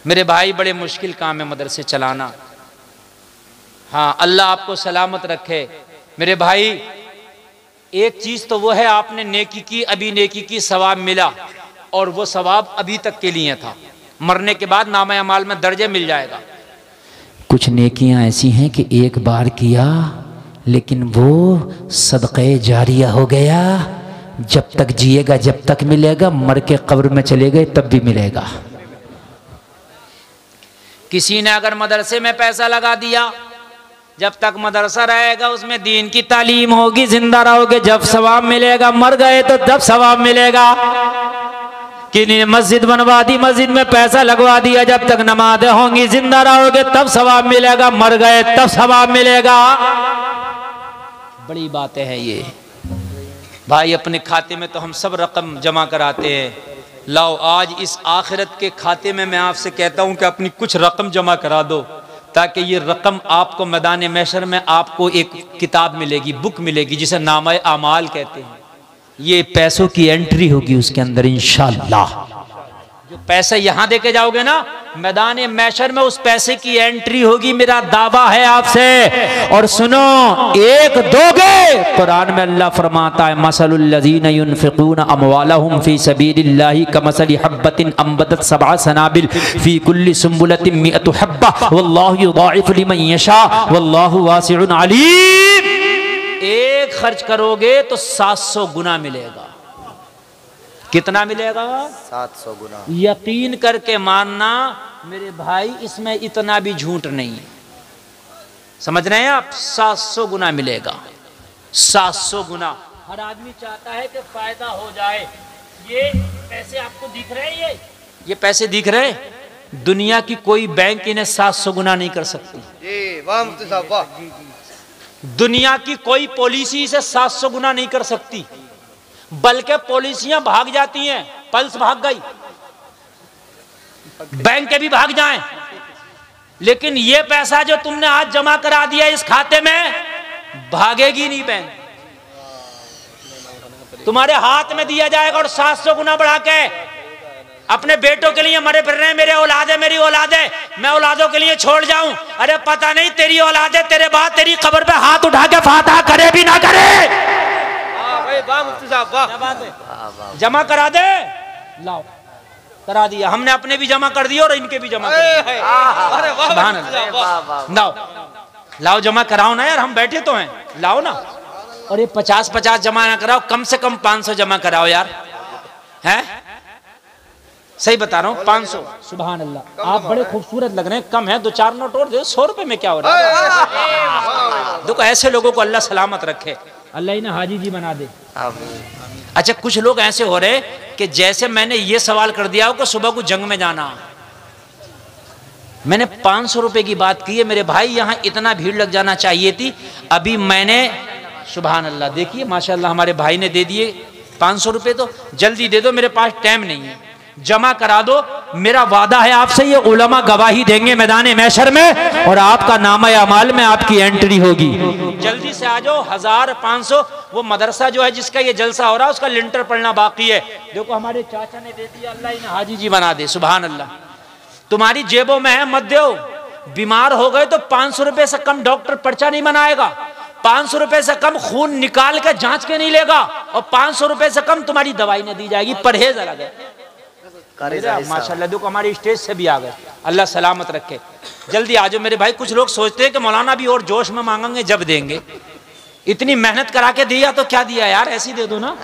मेरे भाई, बड़े मुश्किल काम है मदरसे चलाना। हाँ, अल्लाह आपको सलामत रखे मेरे भाई। एक चीज़ तो वो है, आपने नेकी की, अभी नेकी की सवाब मिला और वो सवाब अभी तक के लिए था, मरने के बाद नामा अमाल में दर्जे मिल जाएगा। कुछ नेकियां ऐसी हैं कि एक बार किया लेकिन वो सदक़े जारिया हो गया, जब तक जिएगा जब तक मिलेगा, मर के कब्र में चले गए तब भी मिलेगा। किसी ने अगर मदरसे में पैसा लगा दिया, जब तक मदरसा रहेगा उसमें दीन की तालीम होगी, जिंदा रहोगे जब सवाब मिलेगा, मर गए तो तब सवाब मिलेगा। किन्हीं ने मस्जिद बनवा दी, मस्जिद में पैसा लगवा दिया, जब तक नमाज़ें होंगी जिंदा रहोगे तब सवाब मिलेगा, मर गए तब सवाब मिलेगा। बड़ी बातें हैं ये भाई। अपने खाते में तो हम सब रकम जमा कराते हैं। लाओ आज इस आखिरत के खाते में मैं आपसे कहता हूं कि अपनी कुछ रकम जमा करा दो, ताकि ये रकम आपको मैदान महशर में आपको एक किताब मिलेगी, बुक मिलेगी, जिसे नामा आमाल कहते हैं। ये पैसों की एंट्री होगी उसके अंदर इंशाअल्लाह। जो पैसे यहां देके जाओगे ना, मैदान मैशर में उस पैसे की एंट्री होगी, मेरा दावा है आपसे। और सुनो, एक दोगे, कुरान में अल्लाह फरमाता है मसलुल लज़ीना युनफ़िक़ूना अमवालहुम फ़ी सबीलिल्लाहि कमसलि हब्बतिन अंबतत सबअ सनाबिल फ़ी कुल्लि सुंबुलतिन मिअतु हब्बा वल्लाहु युज़ाइफ़ु लिमन यशा वल्लाहु वासिउन अलीम। एक खर्च करोगे तो 700 गुना मिलेगा। कितना मिलेगा? 700 गुना। यकीन करके मानना मेरे भाई, इसमें इतना भी झूठ नहीं है। समझ रहे हैं आप? 700 गुना मिलेगा, 700 गुना। हर आदमी चाहता है कि फायदा हो जाए। ये पैसे आपको दिख रहे हैं, ये पैसे दिख रहे हैं, दुनिया की कोई बैंक इन्हें 700 गुना नहीं कर सकती। जी वाह मुफ्ती साहब वाह। दुनिया की कोई पॉलिसी इसे 700 गुना नहीं कर सकती, बल्कि पॉलिसियां भाग जाती हैं। पल्स भाग गई, बैंक के भी भाग जाएं, लेकिन ये पैसा जो तुमने आज जमा करा दिया इस खाते में, भागेगी नहीं बैंक, तुम्हारे हाथ में दिया जाएगा। और 700 गुना बढ़ा के अपने बेटों के लिए मरे फिर रहे हैं, मेरे औलाद है, मेरी औलाद है, मैं औलादों के लिए छोड़ जाऊं। अरे पता नहीं तेरी औलाद है, तेरे बाद तेरी कब्र पे हाथ उठा के फातहा करे भी ना करे। वाह मुफ्ती साहब वाह। जमा करा दे, लाओ, करा दिया हमने, अपने भी जमा कर दिया और इनके भी जमा कर दिया। लाओ लाओ, जमा कराओ ना यार, हम बैठे तो हैं, लाओ ना। और ये 50-50 जमा ना कराओ, कम से कम 500 जमा कराओ यार, हैं? सही बता रहा हूँ, 500। सुभान अल्लाह, आप बड़े खूबसूरत लग रहे हैं। कम है, 2-4 नोट और दे, 100 रुपए में क्या हो रहा है? देखो ऐसे लोगों को अल्लाह सलामत रखे, अल्लाह इन्हें हाजी जी बना दे। अच्छा, कुछ लोग ऐसे हो रहे कि जैसे मैंने ये सवाल कर दिया हो कि सुबह को जंग में जाना। मैंने 500 रुपए की बात की है मेरे भाई, यहां इतना भीड़ लग जाना चाहिए थी। अभी मैंने, सुभान अल्लाह, देखिए माशाल्लाह हमारे भाई ने दे दिए 500 रुपए। तो जल्दी दे दो, मेरे पास टाइम नहीं है, जमा करा दो। मेरा वादा है आपसे, ये उलमा गवाही देंगे मैदान महशर में, और आपका नामा अमाल में आपकी एंट्री होगी। जल्दी से आ जाओ। 1500। वो मदरसा जो है जिसका ये जलसा हो रहा है, उसका लिंटर पड़ना बाकी है। देखो हमारे चाचा ने दे दिया, अल्लाह इन्हें हाजी जी बना दे। सुभान अल्लाह, तुम्हारी जेबों में है, मत दो। बीमार हो गए तो 500 रुपए से कम डॉक्टर पर्चा नहीं बनाएगा, 500 रुपए से कम खून निकाल के जांच के नहीं लेगा, और 500 रुपए से कम तुम्हारी दवाई नहीं दी जाएगी। परहेज अलग है। माशाल्लाह देखो हमारे स्टेज से भी आ गए, अल्लाह सलामत रखे। जल्दी आ जाओ मेरे भाई। कुछ लोग सोचते हैं कि मौलाना भी और जोश में मांगेंगे जब देंगे। इतनी मेहनत करा के दिया तो क्या दिया यार, ऐसे ही दे दो ना।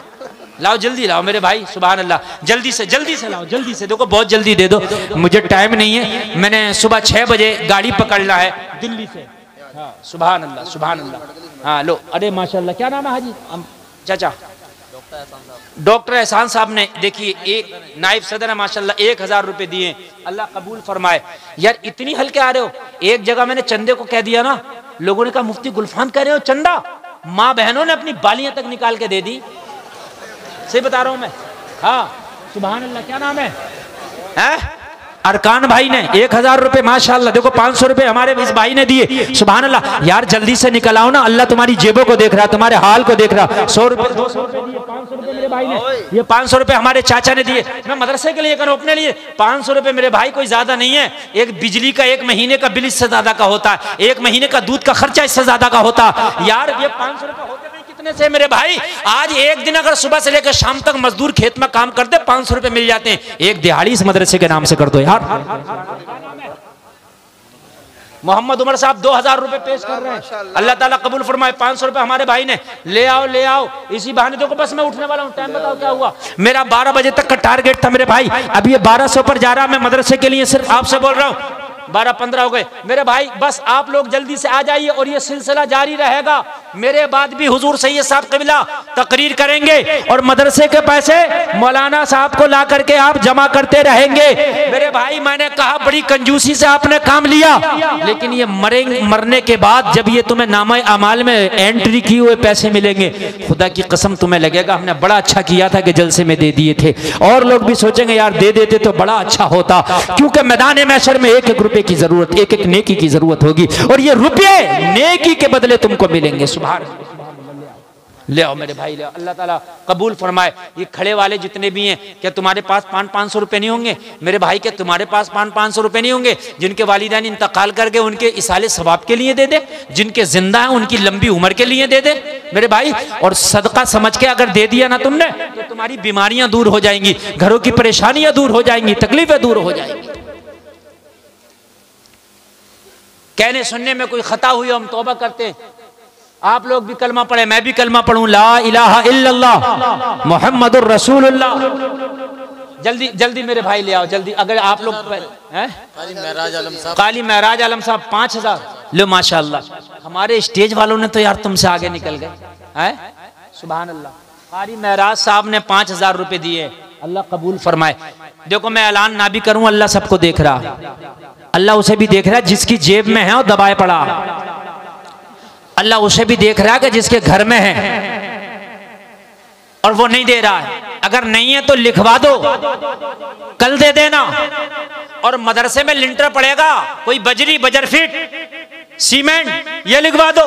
लाओ जल्दी लाओ मेरे भाई, सुभान अल्लाह, जल्दी से लाओ, जल्दी से। देखो बहुत जल्दी दे दो, मुझे टाइम नहीं है, मैंने सुबह 6 बजे गाड़ी पकड़ना है दिल्ली से। हाँ सुभान अल्लाह, सुभान अल्लाह। हाँ लो, अरे माशाल्लाह, क्या नाम है हाजी चाचा? डॉक्टर एहसान साहब ने, देखिए एक नायब सदर है माशाल्लाह, 1000 रुपए दिए, अल्लाह कबूल फरमाए। यार इतनी हल्के आ रहे हो। एक जगह मैंने चंदे को कह दिया ना, लोगों ने कहा मुफ्ती गुलफान कह रहे हो चंदा, माँ बहनों ने अपनी बालियां तक निकाल के दे दी। सही बता रहा हूं मैं। हाँ सुभान अल्लाह, क्या नाम है? अरकान भाई ने 1000 रुपए माशाल्लाह। देखो 500 रुपए हमारे इस भाई ने दिए, सुभान अल्लाह। यार जल्दी से निकल आओ ना, अल्लाह तुम्हारी जेबों को देख रहा, तुम्हारे हाल को देख रहा। 100 रुपए 200 रुपए दिए, 500 रुपए मेरे भाई ने, ये 500 रुपए हमारे चाचा ने दिए। मैं मदरसे के लिए करूँ, अपने लिए 500 रुपए मेरे भाई कोई ज्यादा नहीं है। एक बिजली का 1 महीने का बिल इससे ज्यादा का होता है, 1 महीने का दूध का खर्चा इससे ज्यादा का होता। यार ये 500 रुपए होते कितने से मेरे भाई? आज एक दिन अगर सुबह से लेकर शाम तक मजदूर खेत में काम करते, 500 रुपए मिल जाते हैं। एक दिहाड़ी इस मदरसे के नाम से कर दो यार। मोहम्मद उमर साहब 2000 रुपए पेश कर रहे हैं, अल्लाह ताला कबूल फरमाए। 500 रुपए हमारे भाई ने, ले आओ ले आओ। इसी बहाने देखो बस मैं उठने वाला हूँ, टाइम बताओ क्या हुआ? मेरा 12 बजे तक का टारगेट था मेरे भाई, अभी ये 1200 पर जा रहा। मैं मदरसे के लिए सिर्फ आपसे बोल रहा हूँ, 12-15 हो गए मेरे भाई। बस आप लोग जल्दी से आ जाइए और ये सिलसिला जारी रहेगा। मेरे बाद भी हुजूर सैयद साहब क़िबला तकरीर करेंगे और मदरसे के पैसे मौलाना साहब को ला करके आप जमा करते रहेंगे। मेरे भाई मैंने कहा बड़ी कंजूसी से आपने काम लिया, लेकिन ये मरने के बाद जब ये तुम्हें नामा अमाल में एंट्री किए हुए पैसे मिलेंगे, खुदा की कसम तुम्हें लगेगा हमने बड़ा अच्छा किया था कि जलसे में दे दिए थे। और लोग भी सोचेंगे यार दे देते तो बड़ा अच्छा होता, क्योंकि मैदान महशर में 1-1 रुपए की जरूरत, 1-1 नेकी की जरूरत होगी, और ये रुपये नेकी के बदले तुमको मिलेंगे। सुभान ले आओ मेरे भाई ले आओ, अल्लाह ताला कबूल फरमाए। ये खड़े वाले जितने भी हैं, क्या तुम्हारे पास 500 रुपए नहीं होंगे मेरे भाई? क्या तुम्हारे पास 500 रुपए नहीं होंगे? जिनके वालिदैन इंतकाल कर गए उनके इसाले सवाब के लिए दे दे, जिनके जिंदा हैं उनकी लंबी उम्र के लिए दे दे मेरे भाई। और सदका समझ के अगर दे दिया ना तुमने तो तुम्हारी बीमारियां दूर हो जाएंगी, घरों की परेशानियां दूर हो जाएंगी, तकलीफें दूर हो जाएंगी। कहने सुनने में कोई खता हुई हम तौबा करते हैं। आप लोग भी कलमा पढ़े, मैं भी कलमा पढ़ूं, ला इलाहा इल्लल्लाह मुहम्मदुर रसूलुल्लाह। जल्दी जल्दी मेरे भाई ले आओ जल्दी। अगर आप लोग काली महराज आलम साहब 5000 लो माशाअल्लाह। हमारे स्टेज वालों ने तो यार तुमसे आगे निकल गए हैं, सुभान अल्लाह। काली महराज साहब ने 5000 रुपए दिए, अल्लाह कबूल फरमाए। देखो मैं ऐलान ना भी करूं, अल्लाह सबको देख रहा, अल्लाह उसे भी देख रहा है जिसकी जेब में है और दबाए पड़ा, अल्लाह उसे भी देख रहा है कि जिसके घर में है और वो नहीं दे रहा है। अगर नहीं है तो लिखवा दो, कल दे देना। और मदरसे में लिंटर पड़ेगा, कोई बजरी बजरफीट सीमेंट ये लिखवा दो,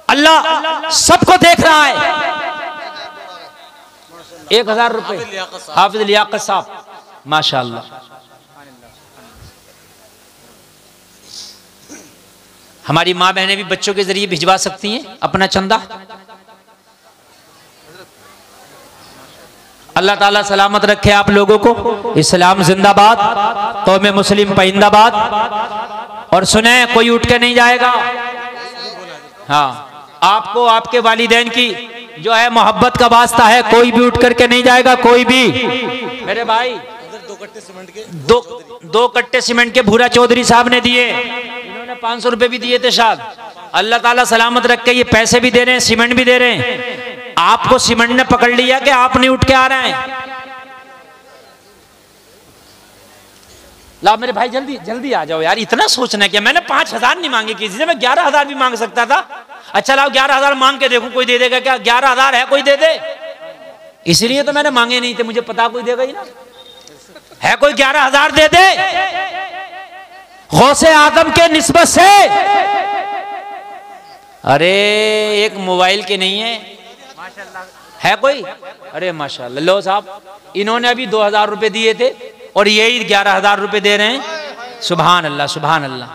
अल्लाह सबको देख रहा है। 1000 रुपए हाफिज लियाकत साहब माशाअल्लाह। हमारी माँ बहनें भी बच्चों के जरिए भिजवा सकती हैं अपना चंदा। अल्लाह ताला सलामत रखे आप लोगों को। इस्लाम जिंदाबाद, कौम मुस्लिम पाइंदाबाद। और सुने कोई उठ के नहीं जाएगा। हाँ, आपको आपके वालिदैन की जो है मोहब्बत का वास्ता है, कोई भी उठ करके नहीं जाएगा, कोई भी मेरे भाई। 2 कट्टे सीमेंट के भूरा चौधरी साहब ने दिए, इन्होंने 500 रुपए भी दिए थे शायद। अल्लाह ताला सलामत रख के ये पैसे भी दे रहे हैं, सीमेंट भी दे रहे हैं। आपको सीमेंट ने पकड़ लिया कि आप नहीं उठ के आ रहे हैं। ला मेरे भाई जल्दी जल्दी आ जाओ यार, इतना सोचना क्या। मैंने 5000 नहीं मांगे किसी से, मैं 11000 भी मांग सकता था। अच्छा लाओ 11000 मांग के देखूं कोई दे देगा क्या? 11000 है, कोई दे दे। इसलिए तो मैंने मांगे नहीं थे, मुझे पता कोई देगा ही ना। है कोई 11000 दे दे गौसे आदम के निस्बत से। अरे एक मोबाइल के नहीं है कोई? अरे माशाल्लाह। लो साहब, इन्होंने अभी 2000 रुपए दिए थे और यही 11000 रुपए दे रहे हैं। सुभान अल्लाह सुभान अल्लाह।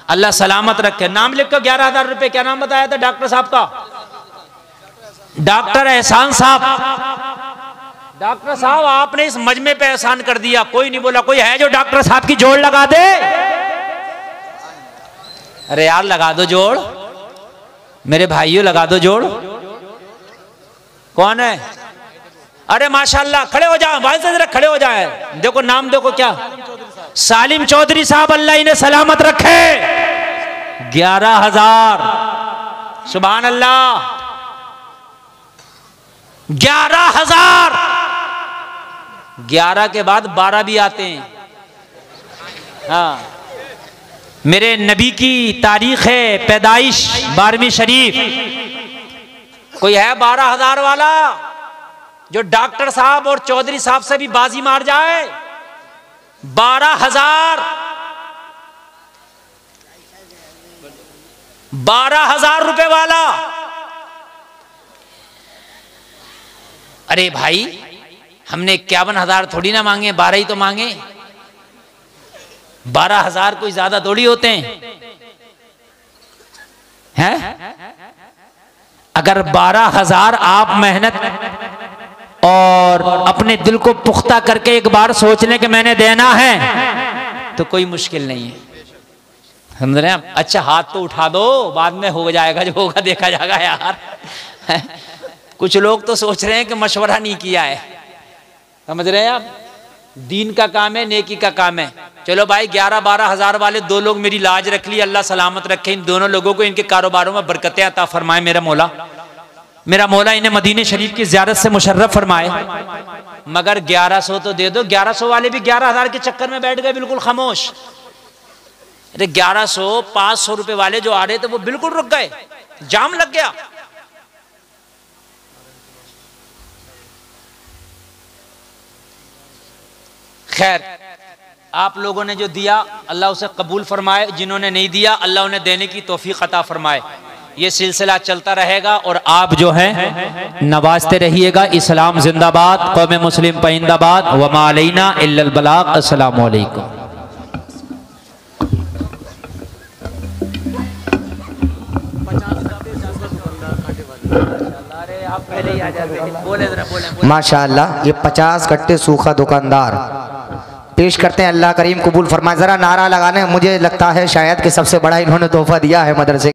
अल्लाह सलामत रखे। नाम लिख कर 11000 रुपए। क्या नाम बताया था डॉक्टर साहब का? डॉक्टर एहसान साहब। डॉक्टर साहब आपने इस मजमे पे एहसान कर दिया, कोई नहीं बोला। कोई है जो डॉक्टर साहब की जोड़ लगा दे? अरे यार लगा दो जोड़, मेरे भाइयों लगा दो जोड़। कौन है? अरे माशाल्लाह, खड़े हो जाओ भाई, जरा खड़े हो जाए। देखो नाम देखो क्या, सालिम चौधरी साहब, अल्लाह इन्हें सलामत रखे। 11000 सुभान अल्लाह। 11000। 11 के बाद 12 भी आते हैं। हाँ, मेरे नबी की तारीख है पैदाइश 12वीं शरीफ। कोई है 12000 वाला जो डॉक्टर साहब और चौधरी साहब से भी बाजी मार जाए? 12000। 12000 रुपए वाला। अरे भाई हमने 51,000 थोड़ी ना मांगे, 12 ही तो मांगे। 12,000 कोई ज्यादा थोड़ी होते हैं? अगर 12,000 आप मेहनत और अपने दिल को पुख्ता करके एक बार सोच लें कि मैंने देना है, तो कोई मुश्किल नहीं है। समझ रहे हैं? अच्छा हाथ तो उठा दो, बाद में हो जाएगा, जो होगा देखा जाएगा यार। कुछ लोग तो सोच रहे हैं कि मशवरा नहीं किया है। समझ रहे हैं आप? दीन का काम है, नेकी का काम है। चलो भाई 11-12 हजार वाले 2 लोग मेरी लाज रख ली, अल्लाह सलामत रखे इन दोनों लोगों को, इनके कारोबारों में बरकतें अता फरमाए मेरा मौला। मेरा मौला इन्हें मदीने शरीफ की ज़ियारत से मुशर्रफ फरमाए। मगर 1100 तो दे दो। 1100 वाले भी 11000 के चक्कर में बैठ गए, बिल्कुल खामोश। अरे 1100-500 रुपए वाले जो आ रहे थे वो बिल्कुल रुक गए, जाम लग गया। खैर, आप लोगों ने जो दिया अल्लाह उसे कबूल फरमाए, जिन्होंने नहीं दिया अल्लाह उन्हें देने की तौफीक अता फरमाए। ये सिलसिला चलता रहेगा और आप जो हैं नवाजते रहिएगा। इस्लाम जिंदाबाद, कौम मुस्लिम पाइंदाबाद, वमा अलैना इल्लल बलाग। अस्सलाम वालेकुम। माशाअल्लाह, ये 50 कट्टे सूखा दुकानदार पेश करते हैं। अल्लाह करीम कबूल फरमाए। जरा नारा लगाने, मुझे लगता है शायद कि सबसे बड़ा इन्होंने तोहफा दिया है मदरसे